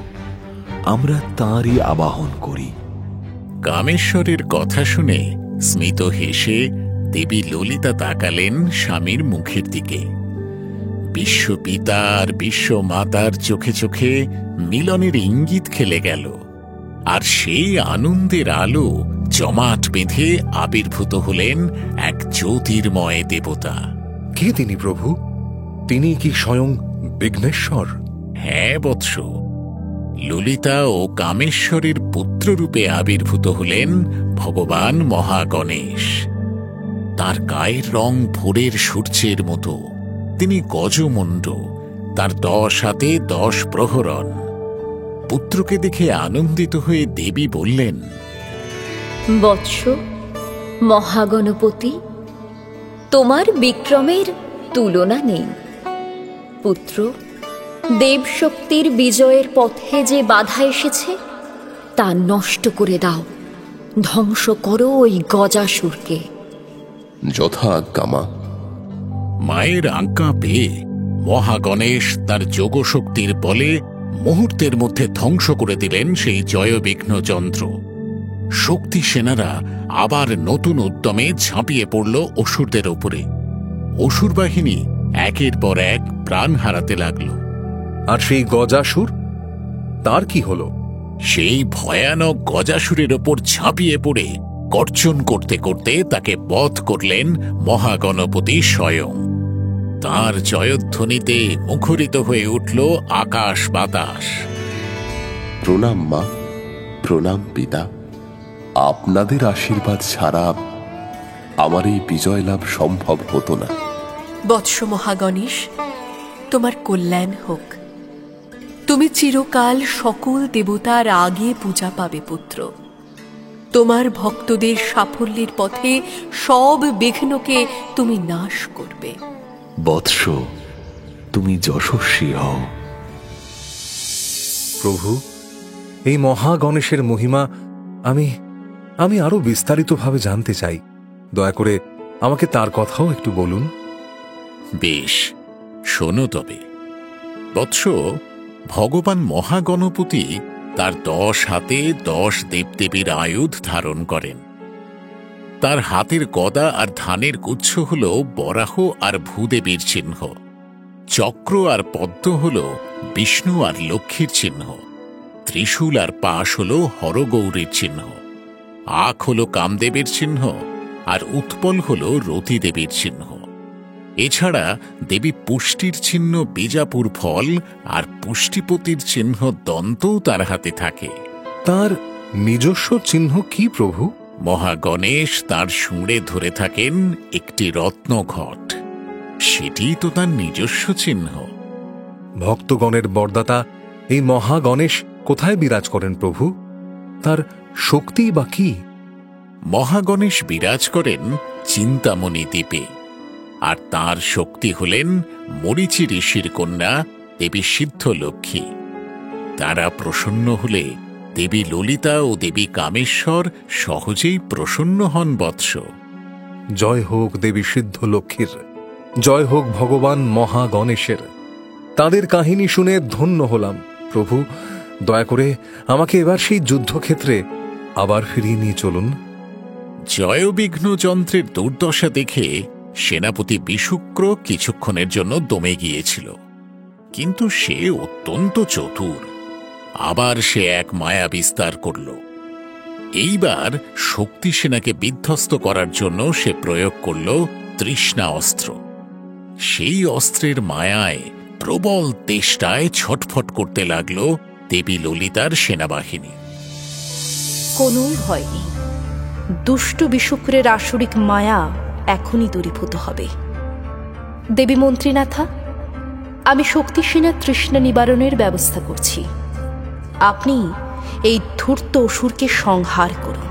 আমরা তাঁরই আবাহন করি। কামেশ্বরের কথা শুনে স্মিত হেসে দেবী ললিতা তাকালেন স্বামীর মুখের দিকে। বিশ্বপিতা আর বিশ্বমাতার চোখে চোখে মিলনের ইঙ্গিত খেলে গেল, আর সেই আনন্দের আলো জমাট বেঁধে আবির্ভূত হলেন এক জ্যোতির্ময় দেবতা। কে তিনি প্রভু? তিনি কি স্বয়ং বিঘ্নেশ্বর? হ্যাঁ বৎস, ললিতা ও কামেশ্বরের পুত্ররূপে আবির্ভূত হলেন ভগবান মহাগণেশ। তার গায়ের রং ভোরের সূর্যের মতো। তিনি গজমুণ্ড, তার 10 হাতে 10 প্রহরণ। পুত্রকে দেখে আনন্দিত হয়ে দেবী বললেন, বৎস, মহাগণপতি, তোমার বিক্রমের তুলনা নেই। পুত্র, দেবশক্তির বিজয়ের পথে যে বাধা এসেছে তা নষ্ট করে দাও, ধ্বংস করো ওই গজাসুরকে। যথা আজ্ঞা মা। মায়ের আজ্ঞা পেয়ে মহাগণেশ তার যোগশক্তির বলে মুহূর্তের মধ্যে ধ্বংস করে দিলেন সেই জয়বিঘ্ন যন্ত্র। শক্তি সেনারা আবার নতুন উদ্যমে ঝাঁপিয়ে পড়ল অসুরদের ওপরে। অসুর বাহিনী একের পর এক প্রাণ হারাতে লাগল। আর সেই গজাসুর, তার কি হলো? সেই ভয়ানক গজাসুরের ওপর ঝাঁপিয়ে পড়ে গর্জন করতে করতে তাকে বধ করলেন মহাগণপতি স্বয়ং। তার জয়ধ্বনিতে মুখরিত হয়ে উঠল আকাশ বাতাস। প্রণাম মা, প্রণাম পিতা। আপনাদের আশীর্বাদ ছাড়া আমার এই বিজয় লাভ সম্ভব হতো না। বৎস মহাগণেশ, তোমার কল্যাণ হোক। তুমি চিরকাল সকল দেবতার আগে পূজা পাবে পুত্র। তোমার ভক্তদের সাফল্যের পথে সব বিঘ্নকে তুমি নাশ করবে। বৎস, তুমি যশস্বী হও। প্রভু, এই মহাগণেশের মহিমা আমি আরো বিস্তারিতভাবে জানতে চাই। দয়া করে আমাকে তার কথাও একটু বলুন। বেশ, শোনো তবে। বৎস, ভগবান মহাগণপতি তার 10 হাতে 10 দেবদেবীর আয়ুধ ধারণ করেন। তার হাতের গদা আর ধানের গুচ্ছ হল বরাহ আর ভূদেবীর চিহ্ন। চক্র আর পদ্ম হল বিষ্ণু আর লক্ষ্মীর চিহ্ন। ত্রিশূল আর পাশ হল হরগৌরীর চিহ্ন। আখ হল কামদেবের চিহ্ন, আর উৎপল হল রতিদেবীর চিহ্ন। এছাড়া দেবী পুষ্টির চিহ্ন বীজাপুর ফল আর পুষ্টিপতির চিহ্ন দন্তও তার হাতে থাকে। তার নিজস্ব চিহ্ন কি প্রভু? মহাগণেশ তার শুঁড়ে ধরে থাকেন একটি রত্নঘট। সেটি তো তার নিজস্ব চিহ্ন। ভক্তগণের বরদাতা এই মহাগণেশ কোথায় বিরাজ করেন প্রভু? তার শক্তি বা কি? মহাগণেশ বিরাজ করেন চিন্তামণি দ্বীপে, আর তার শক্তি হলেন মরীচি ঋষির কন্যা দেবী সিদ্ধলক্ষ্মী। তারা প্রসন্ন হলে দেবী ললিতা ও দেবী কামেশ্বর সহজেই প্রসন্ন হন বৎস। জয় হোক দেবী সিদ্ধলক্ষ্মীর, জয় হোক ভগবান মহাগণেশের। তাদের কাহিনী শুনে ধন্য হলাম। প্রভু, দয়া করে আমাকে এবার সেই যুদ্ধক্ষেত্রে আবার ফিরিয়ে নিয়ে চলুন। জয়বিঘ্ন যন্ত্রের দুর্দশা দেখে সেনাপতি বিশুক্র কিছুক্ষণের জন্য দমে গিয়েছিল, কিন্তু সে অত্যন্ত চতুর। আবার সে এক মায়া বিস্তার করল। এইবার শক্তি সেনাকে বিধ্বস্ত করার জন্য সে প্রয়োগ করল তৃষ্ণা অস্ত্র। সেই অস্ত্রের মায়ায় প্রবল তেষ্টায় ছটফট করতে লাগল দেবী ললিতার সেনাবাহিনী। কোনো ভয় নেই, দুষ্ট বিশুক্রের আসরিক মায়া এখনই দূরীভূত হবে। দেবী মন্ত্রীনাথা, আমি শক্তি সেনার তৃষ্ণা নিবারণের ব্যবস্থা করছি। আপনি এই ধূর্ত অসুরকে সংহার করুন,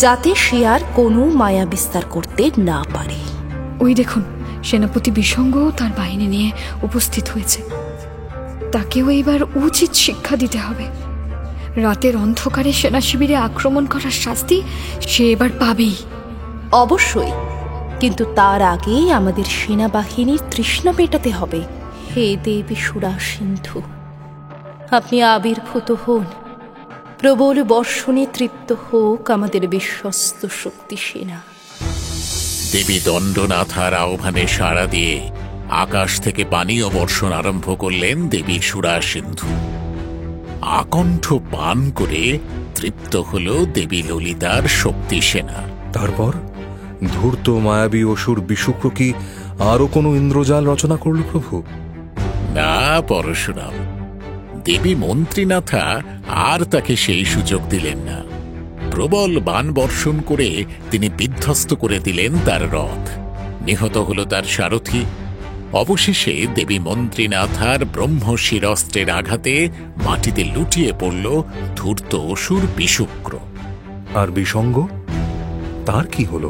যাতে সে আর কোনো মায়া বিস্তার করতে না পারে। ওই দেখুন, সেনাপতি বিসঙ্গ তার বাহিনী নিয়ে উপস্থিত হয়েছে। তাকেও এইবার উচিত শিক্ষা দিতে হবে। রাতের অন্ধকারে সেনা শিবিরে আক্রমণ করার শাস্তি সে এবার পাবেই। অবশ্যই, কিন্তু তার আগেই আমাদের সেনাবাহিনীর তৃষ্ণা মেটাতে হবে। হে দেবী সুরা সিন্ধু, আপনি আবির্ভূত হন, প্রবল বর্ষণে তৃপ্ত হোক আমাদের বিশ্বস্ত শক্তি সেনা। দেবী দণ্ডনাথার আহ্বানে সাড়া দিয়ে আকাশ থেকে পানীয় বর্ষণ আরম্ভ করলেন দেবী সুরা সিন্ধু। আকণ্ঠ পান করে তৃপ্ত হল দেবী ললিতার শক্তি সেনা। তারপর ধূর্ত মায়াবী অসুর বিশুক্র কি আরো কোনো ইন্দ্রজাল রচনা করল প্রভু? না পরশুরাম, দেবী মন্ত্রীনাথা আর তাকে সেই সুযোগ দিলেন না। প্রবল বাণ বর্ষণ করে তিনি বিধ্বস্ত করে দিলেন তার রথ। নিহত হল তার সারথি। অবশেষে দেবী মন্ত্রীনাথার ব্রহ্মশিরস্ত্রের আঘাতে মাটিতে লুটিয়ে পড়ল ধূর্ত অসুর বিশুক্র। আর বিসঙ্গ, তার কি হল?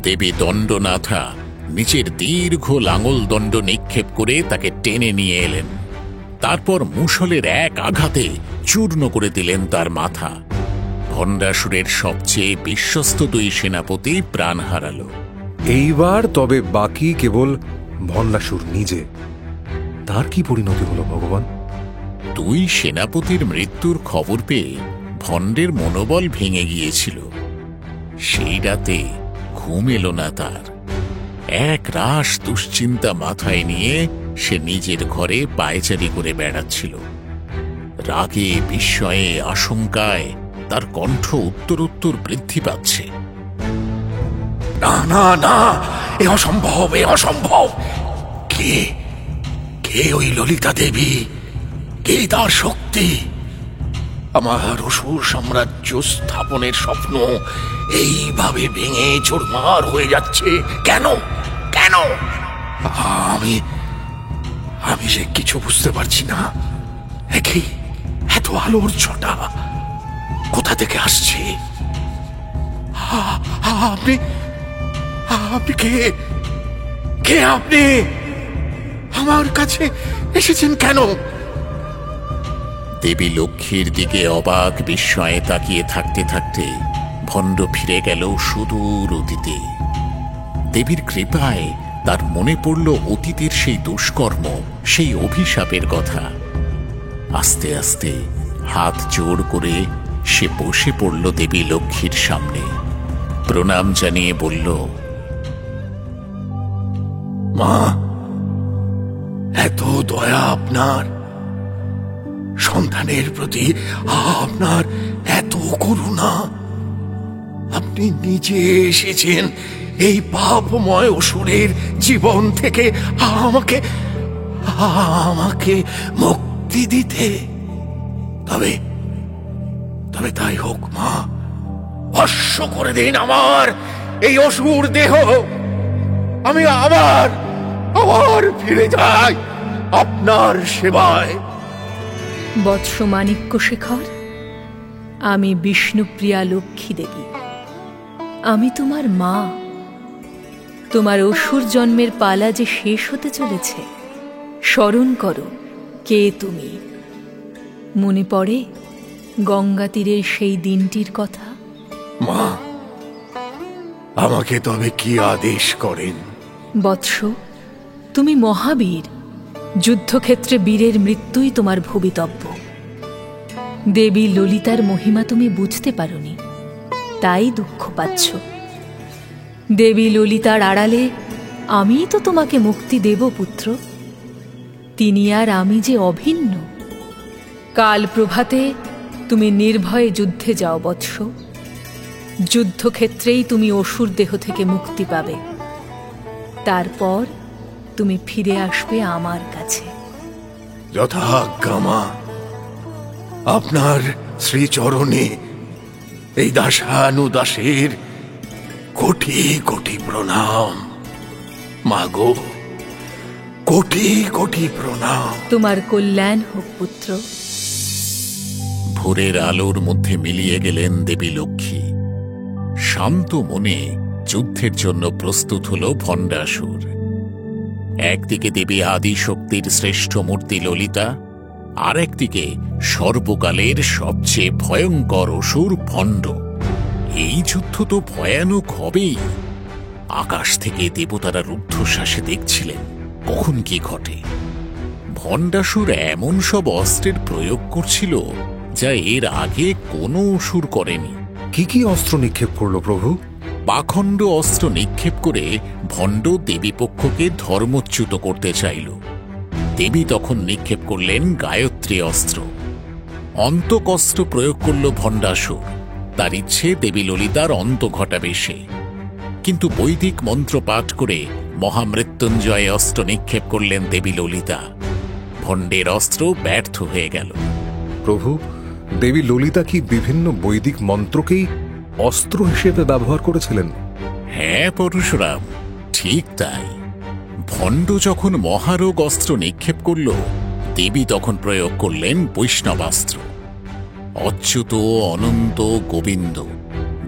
দেবী দণ্ডনাথা নিচের দীর্ঘ লাঙল দণ্ড নিক্ষেপ করে তাকে টেনে নিয়ে এলেন। তারপর মুষলের এক আঘাতে চূর্ণ করে দিলেন তার মাথা। ভণ্ডাসুরের সবচেয়ে বিশ্বস্ত দুই সেনাপতি প্রাণ হারাল। এইবার তবে বাকি কেবল ভণ্ডাসুর নিজে। তার কি পরিণতি হল ভগবান? দুই সেনাপতির মৃত্যুর খবর পেয়ে ভণ্ডের মনোবল ভেঙে গিয়েছিল। সেই রাতে ঘুম এলো না তার। এক রাশ দুশ্চিন্তা মাথায় নিয়ে সে নিজের ঘরে পায়চারি করে বেড়াচ্ছিল। রাগে, বিস্ময়ে, আশঙ্কায় তার কণ্ঠ উত্তরোত্তর বৃদ্ধি পাচ্ছে। না না না, এ অসম্ভব, এ অসম্ভব। কে কে ওই ললিতা দেবী? কে তার শক্তি? আমার অসুর সাম্রাজ্য স্থাপনের স্বপ্ন এইভাবে ভেঙে চুরমার হয়ে যাচ্ছে কেন? কেন? আমি সে কিছু বুঝতে পারছি না। কি এত আলোর ছটা কোথা থেকে আসছে? আপনি আপনি কে? কে আপনি? আমার কাছে এসেছেন কেন? দেবী লক্ষ্মীর দিকে অবাক বিস্ময়ে তাকিয়ে থাকতে থাকতে ভণ্ড ফিরে গেল সুদূর অতীতে। দেবীর কৃপায় তার মনে পড়ল অতীতের সেই দুষ্কর্ম, সেই অভিশাপের কথা। আস্তে আস্তে হাত জোড় করে সে বসে পড়ল দেবী লক্ষ্মীর সামনে। প্রণাম জানিয়ে বলল, মা, এত দয়া আপনার, সন্তানের প্রতি আপনার এত করুণা। আপনি নিজে এসেছেন এই পাপময় অসুরের জীবন থেকে আমাকে মুক্তি দিতে। তবে তবে তাই হোক মা, ভস্য করে দিন আমার এই অসুর দেহ। আমি আবার আবার ফিরে যাই আপনার সেবায়। বৎস মাণিক্য শেখর, আমি বিষ্ণুপ্রিয়া লক্ষ্মী দেবী। আমি তোমার মা। তোমার অসুর জন্মের পালা যে শেষ হতে চলেছে, স্মরণ করো কে তুমি। মনে পড়ে গঙ্গা তীরের সেই দিনটির কথা? মা, আমাকে তবে কি আদেশ করেন? বৎস, তুমি মহাবীর। যুদ্ধক্ষেত্রে বীরের মৃত্যুই তোমার ভবিতব্য। দেবী ললিতার মহিমা তুমি বুঝতে পারোনি, তাই দুঃখ পাচ্ছ। দেবী ললিতার আড়ালে আমিই তো তোমাকে মুক্তি দেব পুত্র। তিনি আর আমি যে অভিন্ন। কাল প্রভাতে তুমি নির্ভয়ে যুদ্ধে যাও বৎস। যুদ্ধক্ষেত্রেই তুমি অসুর দেহ থেকে মুক্তি পাবে। তারপর তুমি ফিরে আসবে আমার কাছে। যথাজ্ঞা মা, আপনার শ্রীচরণে এই দাসানুদাসের কোটি কোটি প্রণাম। মাগো, কোটি কোটি প্রণাম। তোমার কল্যাণ হোক পুত্র। ভোরের আলোর মধ্যে মিলিয়ে গেলেন দেবী লক্ষ্মী। শান্ত মনে যুদ্ধের জন্য প্রস্তুত হল ভণ্ডাসুর। একদিকে দেবী আদি শক্তির শ্রেষ্ঠ মূর্তি ললিতা, আর একদিকে সর্বকালের সবচেয়ে ভয়ঙ্কর অসুর ভণ্ড। এই যুদ্ধ তো ভয়ানক হবেই। আকাশ থেকে দেবতারা রুদ্ধশ্বাসে দেখছিলেন কখন কি ঘটে। ভণ্ডাসুর এমন সব অস্ত্রের প্রয়োগ করছিল যা এর আগে কোনো অসুর করেনি। কি কি অস্ত্র নিক্ষেপ করলো প্রভু? পাখণ্ড অস্ত্র নিক্ষেপ করে ভণ্ড দেবীপক্ষকে ধর্মচ্যুত করতে চাইল। দেবী তখন নিক্ষেপ করলেন গায়ত্রী অস্ত্র। অন্তকস্ত্র প্রয়োগ করল ভণ্ডাসুর। তার ইচ্ছে দেবী ললিতার অন্ত ঘটাবে সে। কিন্তু বৈদিক মন্ত্র পাঠ করে মহামৃত্যুঞ্জয় অস্ত্র নিক্ষেপ করলেন দেবী ললিতা। ভণ্ডের অস্ত্র ব্যর্থ হয়ে গেল। প্রভু, দেবী ললিতা কি বিভিন্ন বৈদিক মন্ত্রকেই অস্ত্র হিসেবে ব্যবহার করেছিলেন? হ্যাঁ পরশুরাম, ঠিক তাই। ভণ্ড যখন মহারোগ অস্ত্র নিক্ষেপ করল, দেবী তখন প্রয়োগ করলেন বৈষ্ণবাস্ত্র। অচ্যুত, অনন্ত, গোবিন্দ,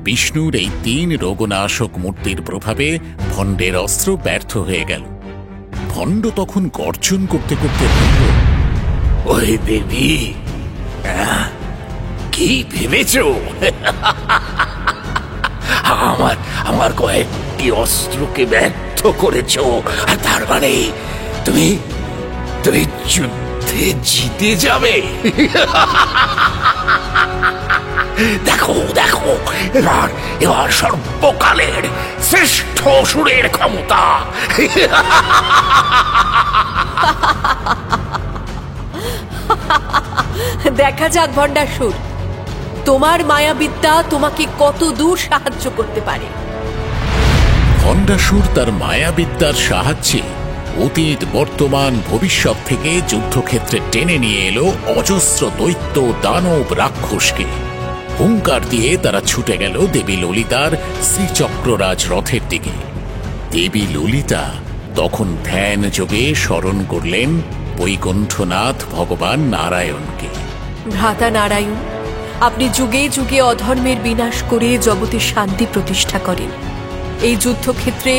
বিষ্ণুর এই 3 রোগনাশক মূর্তির প্রভাবে ভণ্ডের অস্ত্র ব্যর্থ হয়ে গেল। ভণ্ড তখন গর্জন করতে করতে বলল, ওই দেবী, কি ভেবেছ? আমার কয়েকটি অস্ত্রকে ব্যর্থ করেছ, আর তার মানে তুমি যুদ্ধে জিতে যাবে? দেখো দেখো, এবার সর্বকালের শ্রেষ্ঠ অসুরের ক্ষমতা। দেখা যাক ভণ্ডাসুর, তোমার মায়াবিদ্যা তোমাকে কত দূর সাহায্য করতে পারে। ভণ্ডাসুর তার মায়াবিদ্যার সাহায্যে অতীত, বর্তমান, ভবিষ্যৎ থেকে যুদ্ধক্ষেত্রে টেনে নিয়ে এলো অজস্র দৈত্য, দানব, রাক্ষসকে। হুঙ্কার দিয়ে তারা ছুটে গেল দেবী ললিতার শ্রীচক্ররাজ রথের দিকে। দেবী ললিতা তখন ধ্যান যোগে স্মরণ করলেন বৈকুণ্ঠনাথ ভগবান নারায়ণকে। ভ্রাতা নারায়ণ, আপনি যুগে যুগে অধর্মের বিনাশ করে জগতে শান্তি প্রতিষ্ঠা করেন। এই যুদ্ধক্ষেত্রে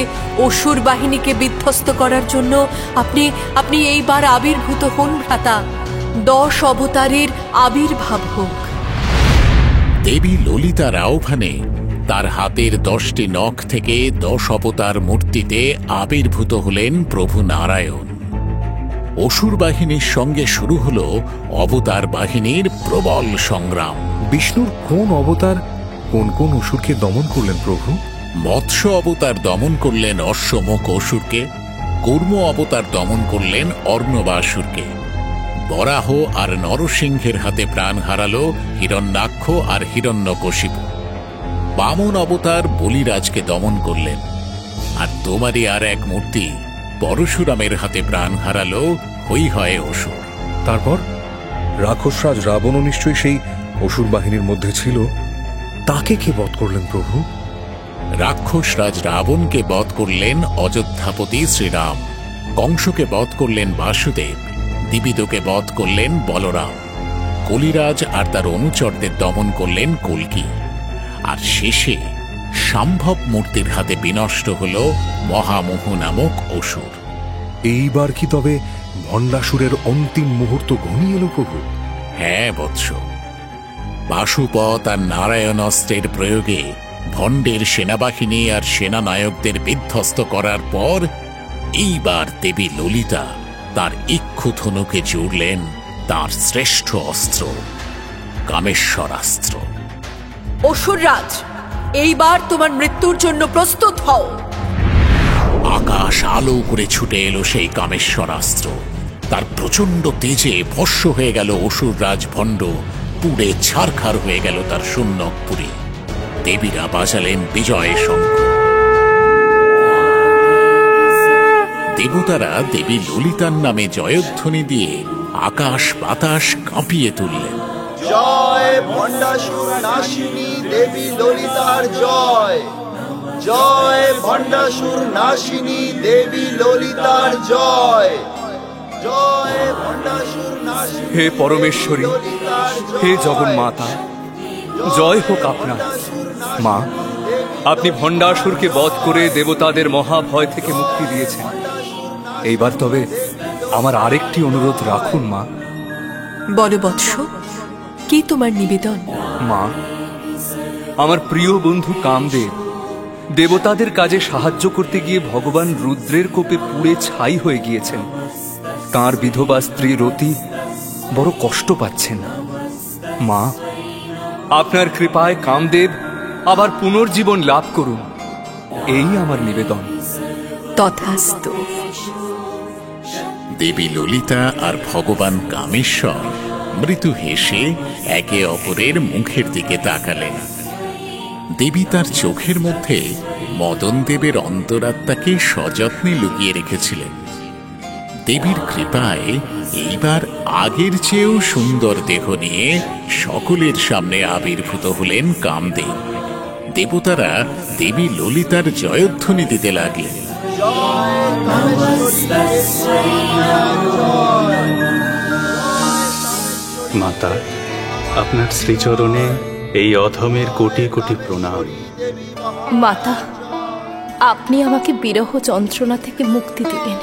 অসুর বাহিনীকে বিধ্বস্ত করার জন্য আপনি এইবার আবির্ভূত হন ভ্রাতা। 10 অবতারের আবির্ভাব হোক। দেবী ললিতার আহ্বানে তার হাতের 10টি নখ থেকে 10 অবতার মূর্তিতে আবির্ভূত হলেন প্রভু নারায়ণ। অসুর বাহিনীর সঙ্গে শুরু হল অবতার বাহিনীর প্রবল সংগ্রাম। বিষ্ণুর কোন অবতার কোন কোন অসুরকে দমন করলেন প্রভু? মৎস্য অবতার দমন করলেন অশ্বমুখ অসুরকে, কূর্ম অবতার দমন করলেন অর্ণবাসুরকে, বরাহ আর নরসিংহের হাতে প্রাণ হারালো হিরণ্যাক্ষ আর হিরণ্যকশিপু। বামন অবতার বলিরাজকে দমন করলেন, আর তোমারই আর এক মূর্তি পরশুরামের হাতে প্রাণ হারালো হৈহয় অসুর। তারপর রাক্ষসরাজ রাবণও নিশ্চয়ই সেই অসুর বাহিনীর মধ্যে ছিল তাকে কে বধ করলেন প্রভু? রাক্ষসরাজ রাবণকে বধ করলেন অযোধ্যাপতি শ্রীরাম, কংসকে বধ করলেন বাসুদেব, দিবিদকে বধ করলেন বলরাম, কলিরাজ আর তার অনুচরদের দমন করলেন কল্কি, আর শেষে সম্ভব মূর্তির হাতে বিনষ্ট হল মহামোহ নামক অসুর। এইবার কি তবে ভণ্ডাসুরের অন্তিম মুহূর্ত ঘনিয়ে এলো প্রভু? হ্যাঁ বৎস, পাশুপত আর নারায়ণ অস্ত্রের প্রয়োগে ভণ্ডের সেনাবাহিনী আর সেনানায়কদের বিধ্বস্ত করার পর এইবার দেবী ললিতা তার ইক্ষুধনুকে জুড়লেন তার শ্রেষ্ঠ অস্ত্র, কামেশ্বরাস্ত্র। অসুররাজ, এইবার তোমার মৃত্যুর জন্য প্রস্তুত হও। আকাশ আলো করে ছুটে এলো সেই কামেশ্বরাস্ত্র। তার প্রচন্ড তেজে ভস্ম হয়ে গেল অসুররাজ ভণ্ড, পুড়ে ছারখার হয়ে গেল তার শূন্যপুরী। দেবীরা বাজালেন বিজয় শঙ্খ। দেবতারা দেবী ললিতার নামে জয়ধ্বনি দিয়ে আকাশ বাতাস কাঁপিয়ে তুললেন। জয় ভণ্ডাসুর নাশিনী দেবী ললিতার জয়, জয় ভণ্ডাসুর নাশিনী দেবী ললিতার জয়, জয় ভণ্ডাসুর নাশিনী। হে পরমেশ্বরী, হে জগন্মাতা, জয় হোক আপনার। মা, আপনি ভণ্ডাসুরকে বধ করে দেবতাদের মহাভয় থেকে মুক্তি দিয়েছেন। এইবার তবে আমার আরেকটি অনুরোধ রাখুন মা। বলো বৎস, কি তোমার নিবেদন? মা, আমার প্রিয় বন্ধু কামদেব দেবতাদের কাজে সাহায্য করতে গিয়ে ভগবান রুদ্রের কোপে পুড়ে ছাই হয়ে গিয়েছেন। তাঁর বিধবা স্ত্রী রতি বড় কষ্ট পাচ্ছেন। মা, আপনার কৃপায় কামদেব আবার পুনর্জীবন লাভ করুন, এই আমার নিবেদন। তথাস্তু। দেবী ললিতা আর ভগবান কামেশ্বর মৃদু হেসে একে অপরের মুখের দিকে তাকালেন। দেবী তার চোখের মধ্যে মদন দেবের অন্তরাত্মাকে সযত্নে লুকিয়ে রেখেছিলেন। দেবীর কৃপায় এইবার আগের চেয়েও সুন্দর দেহ নিয়ে সকলের সামনে আবির্ভূত হলেন কামদেব। দেবতারা দেবী ললিতার জয়ধ্বনি দিতে লাগলেন। মাতা, আপনার শ্রীচরণে এই অধমের কোটি কোটি প্রণাম। মাতা, আপনি আমাকে বিরহ যন্ত্রণা থেকে মুক্তি দিলেন।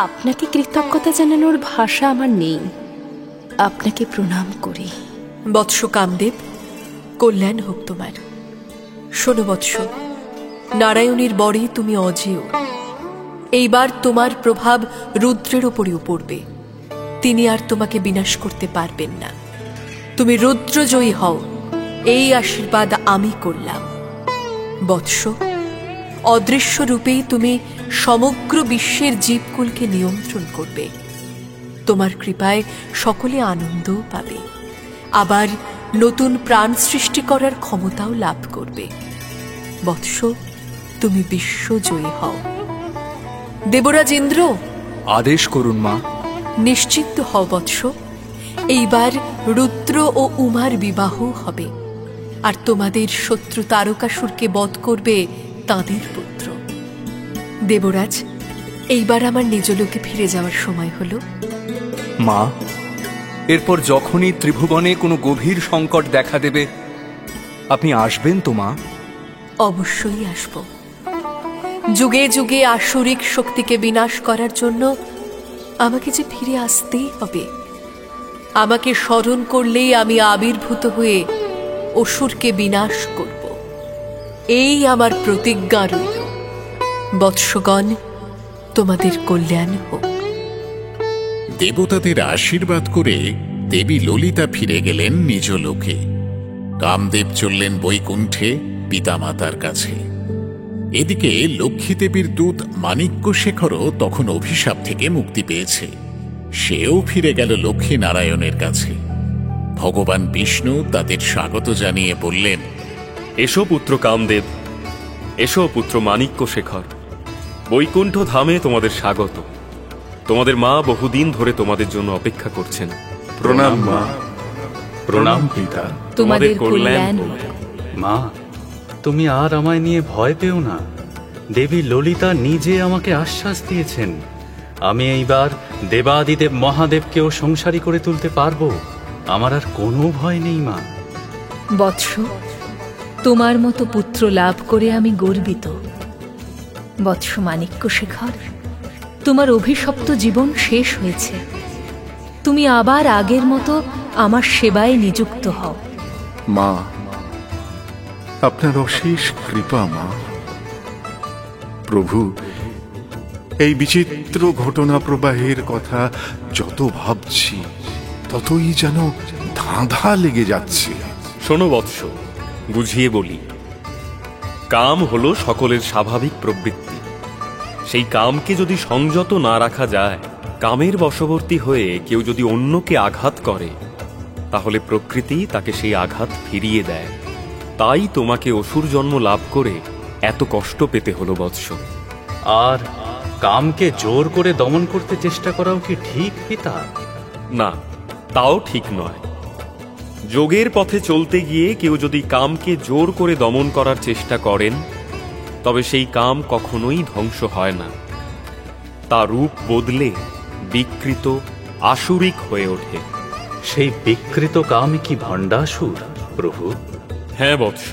আপনাকে কৃতজ্ঞতা জানানোর ভাষা আমার নেই। আপনাকে প্রণাম করি। বৎস কামদেব, কল্যাণ হোক তোমার। শোনো বৎস, নারায়ণীর বরে তুমি অজেয়। এইবার তোমার প্রভাব রুদ্রের ওপরেও পড়বে। তিনি আর তোমাকে বিনাশ করতে পারবেন না। তুমি রুদ্রজয়ী হও, এই আশীর্বাদ আমি করলাম। বৎস, অদৃশ্য রূপেই তুমি সমগ্র বিশ্বের জীবকুলকে নিয়ন্ত্রণ করবে। তোমার কৃপায় সকলে আনন্দও পাবে, আবার নতুন প্রাণ সৃষ্টি করার ক্ষমতাও লাভ করবে। বৎস, তুমি বিশ্বজয়ী হও। দেবরাজ ইন্দ্র, আদেশ করুন মা। নিশ্চিন্ত হও বৎস, এইবার রুদ্র ও উমার বিবাহ হবে, আর তোমাদের শত্রু তারকাসুরকে বধ করবে তাঁদের পুত্র। দেবরাজ, এইবার আমার নিজ লোকে ফিরে যাওয়ার সময় হলো। মা, এরপর যখনই ত্রিভুবনে কোনো গভীর সংকট দেখা দেবে আপনি আসবেন তো মা? অবশ্যই আসব। যুগে যুগে আসুরিক শক্তিকে বিনাশ করার জন্য আমাকে যে ফিরে আসতেই হবে। আমাকে স্মরণ করলেই আমি আবির্ভূত হয়ে অসুরকে বিনাশ করব, এই আমার প্রতিজ্ঞা রইল। বৎসগণ, তোমাদের কল্যাণ হোক। দেবতাদের আশীর্বাদ করে দেবী ললিতা ফিরে গেলেন নিজ লোকে। কামদেব চললেন বৈকুণ্ঠে পিতামাতার কাছে। এদিকে লক্ষ্মী দেবীর দূত মাণিক্য শেখরও তখন অভিশাপ থেকে মুক্তি পেয়েছে। সেও ফিরে গেল লক্ষ্মী নারায়ণের কাছে। ভগবান বিষ্ণু তাদের স্বাগত জানিয়ে বললেন, এসো পুত্র কামদেব, এসো পুত্র মাণিক্য শেখর। বৈকুণ্ঠ ধামে তোমাদের স্বাগত। তোমাদের মা বহুদিন ধরে তোমাদের জন্য অপেক্ষা করছেন। প্রণাম মা। প্রণাম পিতা। তোমাদের কল্যাণ। মা, তুমি আর আমায় নিয়ে ভয় পেও না। দেবী ললিতা নিজে আমাকে আশ্বাস দিয়েছেন, আমি এইবার দেবাদিদেব মহাদেবকেও সংসারী করে তুলতে পারবো। আমার আর কোনো ভয় নেই মা। বৎস, তোমার মতো পুত্র লাভ করে আমি গর্বিত। বৎস মাণিক্যশেখর, তোমার অভিশপ্ত জীবন শেষ হয়েছে। তুমি আবার আগের মতো আমার সেবায় নিযুক্ত হও। মা, আপনার অশেষ কৃপা মা। প্রভু, এই বিচিত্র ঘটনা প্রবাহের কথা যত ভাবছি ততই যেন ধাঁধা লেগে যাচ্ছে। শোনো বৎস, বুঝিয়ে বলি। কাম হলো সকলের স্বাভাবিক প্রবৃত্তি। সেই কামকে যদি সংযত না রাখা যায়, কামের বশবর্তী হয়ে কেউ যদি অন্যকে আঘাত করে, তাহলে প্রকৃতি তাকে সেই আঘাত ফিরিয়ে দেয়। তাই তোমাকে অসুর জন্ম লাভ করে এত কষ্ট পেতে হলো বৎস। আর কামকে জোর করে দমন করতে চেষ্টা করাও কি ঠিক পিতা? না, তাও ঠিক নয়। যোগের পথে চলতে গিয়ে কেউ যদি কামকে জোর করে দমন করার চেষ্টা করেন, তবে সেই কাম কখনোই ধ্বংস হয় না। তার রূপ বদলে বিকৃত আসুরিক হয়ে ওঠে। সেই বিকৃত কাম কি ভণ্ডাসুর প্রভু? হ্যাঁ বৎস,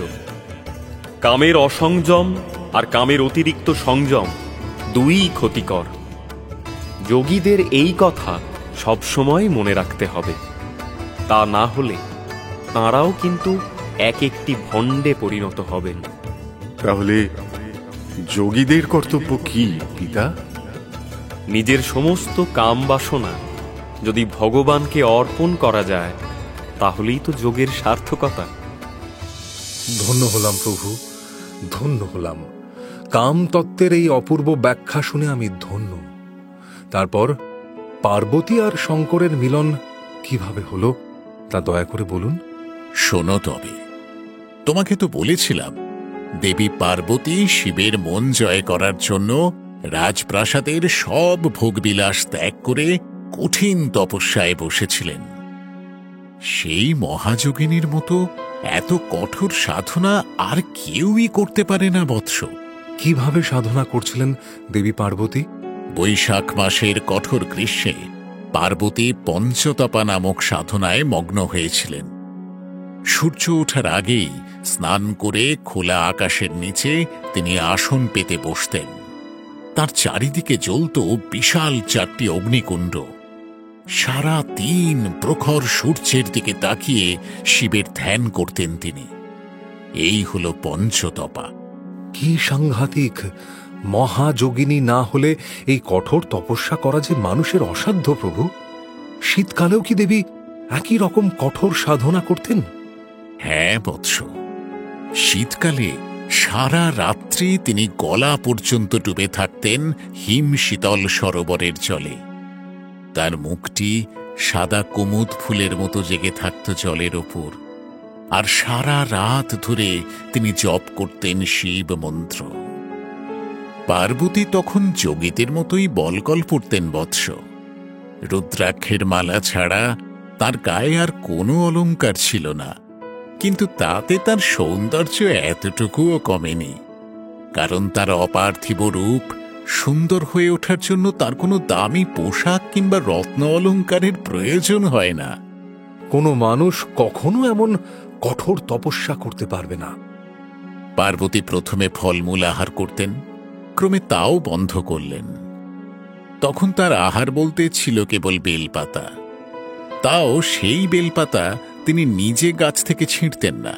কামের অসংযম আর কামের অতিরিক্ত সংযম দুই ক্ষতিকর। যোগীদের এই কথা সবসময় মনে রাখতে হবে। তা না হলে তাঁরাও কিন্তু এক একটি ভণ্ডে পরিণত হবেন। তাহলে যোগীদের কর্তব্য কি পিতা? নিজের সমস্ত কাম বাসনা যদি ভগবানকে অর্পণ করা যায়, তাহলেই তো যোগের সার্থকতা। ধন্য হলাম প্রভু, ধন্য হলাম। কাম তত্ত্বের এই অপূর্ব ব্যাখ্যা শুনে আমি ধন্য। তারপর পার্বতী আর শঙ্করের মিলন কিভাবে হলো তা দয়া করে বলুন। শোনো তবে, তোমাকে তো বলেছিলাম দেবী পার্বতী শিবের মন জয় করার জন্য রাজপ্রাসাদের সব ভোগবিলাস ত্যাগ করে কঠিন তপস্যায় বসেছিলেন। সেই মহাযোগিনীর মতো এত কঠোর সাধনা আর কেউই করতে পারে না বৎস। কিভাবে সাধনা করছিলেন দেবী পার্বতী? বৈশাখ মাসের কঠোর গ্রীষ্মে পার্বতী পঞ্চতপা নামক সাধনায় মগ্ন হয়েছিলেন। সূর্য ওঠার আগেই স্নান করে খোলা আকাশের নিচে তিনি আসন পেতে বসতেন। তার চারিদিকে জ্বলত বিশাল 4টি অগ্নিকুণ্ড। সারা দিন প্রখর সূর্যের দিকে তাকিয়ে শিবের ধ্যান করতেন তিনি। এই হল পঞ্চতপা। কি সাংঘাতিক! মহাযোগিনী না হলে এই কঠোর তপস্যা করা যে মানুষের অসাধ্য প্রভু। শীতকালেও কি দেবী একই রকম কঠোর সাধনা করতেন? হ্যাঁ বৎস, শীতকালে সারা রাত্রি তিনি গলা পর্যন্ত ডুবে থাকতেন হিম শীতল সরোবরের জলে। তার মুখটি সাদা কুমুদ ফুলের মতো জেগে থাকত জলের ওপর, আর সারা রাত ধরে তিনি জপ করতেন শিব মন্ত্র। পার্বতী তখন যোগীদের মতোই বলকল পড়তেন বৎস। রুদ্রাক্ষের মালা ছাড়া তার গায়ে আর কোনো অলংকার ছিল না, কিন্তু তাতে তার সৌন্দর্য এতটুকুও কমেনি। কারণ তার অপার্থিব রূপ সুন্দর হয়ে ওঠার জন্য তার কোনো দামি পোশাক কিংবা রত্ন অলংকারের প্রয়োজন হয় না। কোনো মানুষ কখনো এমন কঠোর তপস্যা করতে পারবে না। পার্বতী প্রথমে ফলমূল আহার করতেন, ক্রমে তাও বন্ধ করলেন। তখন তার আহার বলতে ছিল কেবল বেলপাতা। তাও সেই বেলপাতা তিনি নিজে গাছ থেকে ছিঁড়তেন না।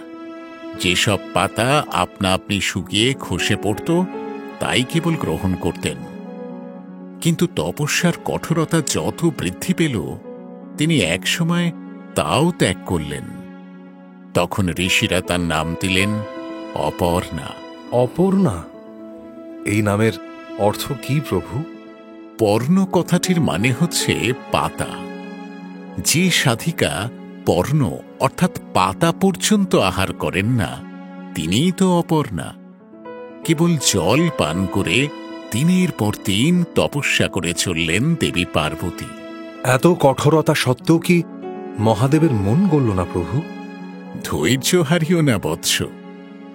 যেসব পাতা আপনা আপনি শুকিয়ে খসে পড়ত তাই কেবল গ্রহণ করতেন। কিন্তু তপস্যার কঠোরতা যত বৃদ্ধি পেল, তিনি একসময় তাও ত্যাগ করলেন। তখন ঋষিরা তার নাম দিলেন অপর্ণা। অপর্ণা, এই নামের অর্থ কি প্রভু? পর্ণ কথাটির মানে হচ্ছে পাতা। যে সাধিকা পর্ণ অর্থাৎ পাতা পর্যন্ত আহার করেন না, তিনিই তো অপর্ণা। কেবল জল পান করে দিনের পর দিন তপস্যা করে চললেন দেবী পার্বতী। এত কঠোরতা সত্ত্বেও কি মহাদেবের মন গড়ল না প্রভু? ধৈর্য হারিও না বৎস,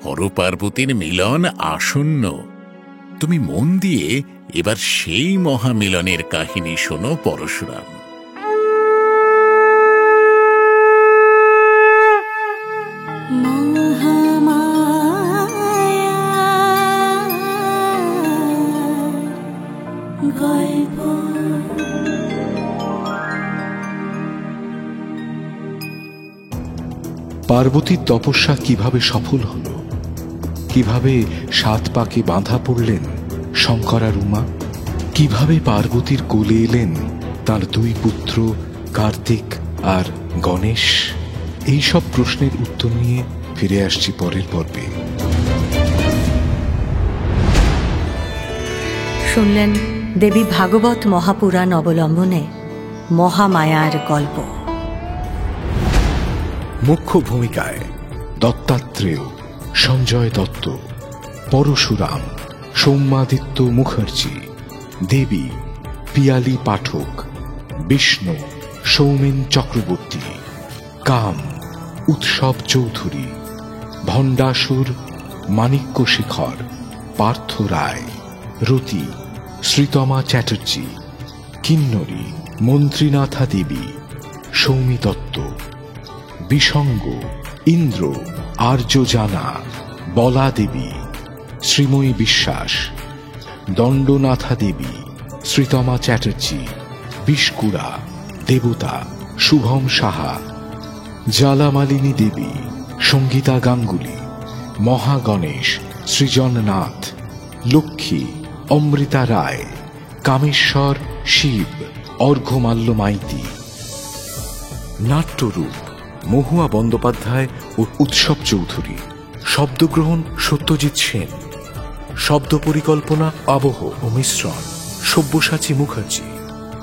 হর পার্বতীর মিলন আসন্ন। তুমি মন দিয়ে এবার সেই মহামিলনের কাহিনী শোনো পরশুরাম। পার্বতীর তপস্যা কিভাবে সফল হল, কিভাবে 7 পাকে বাঁধা পড়লেন শঙ্কর আর উমা, কিভাবে পার্বতীর কোলে এলেন তার 2 পুত্র কার্তিক আর গণেশ, এই সব প্রশ্নের উত্তর নিয়ে ফিরে আসছি পরের পর্বে। শুনলেন দেবী ভাগবত মহাপুরাণ অবলম্বনে মহামায়ার গল্প। মুখ্য ভূমিকায় দত্তাত্রেয়, সঞ্জয় দত্ত, পরশুরাম, সৌম্যাদিত্য মুখার্জি, দেবী পিয়ালি পাঠক, বিষ্ণু সৌমেন চক্রবর্তী, কাম উৎসব চৌধুরী, ভণ্ডাসুর মানিক্য শেখর, পার্থ রায়, রতি শ্রীতমা চ্যাটার্জি, কিন্নরী মন্ত্রীনাথা দেবী, সৌমি দত্ত, বিসঙ্গ ইন্দ্র আর্য জানা, বলা দেবী, শ্রীময়ী বিশ্বাস, দণ্ডনাথা দেবী, শ্রীতমা চ্যাটার্জি, বিষ্কুড়া দেবতা শুভম সাহা, জালামালিনী দেবী, সঙ্গীতা গাঙ্গুলি, মহাগণেশ সৃজন নাথ, লক্ষ্মী অমৃতা রায়, কামেশ্বর শিব অর্ঘ্যমাল্য মাইতি। নাট্যরূপ মহুয়া বন্দ্যোপাধ্যায় ও উৎসব চৌধুরী, শব্দগ্রহণ সত্যজিৎ সেন, শব্দ পরিকল্পনা আবহ ও মিশ্রণ সব্যসাচী মুখার্জি,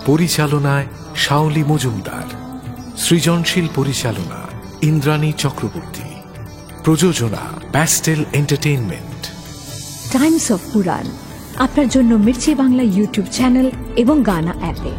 পরিচালনায় শাওলি মজুমদার, সৃজনশীল পরিচালনা ইন্দ্রাণী চক্রবর্তী, প্রযোজনা প্যাস্টেল এন্টারটেইনমেন্ট। টাইমস অফ পুরাণ আপনার জন্য মির্চি বাংলা ইউটিউব চ্যানেল এবং গানা অ্যাপে।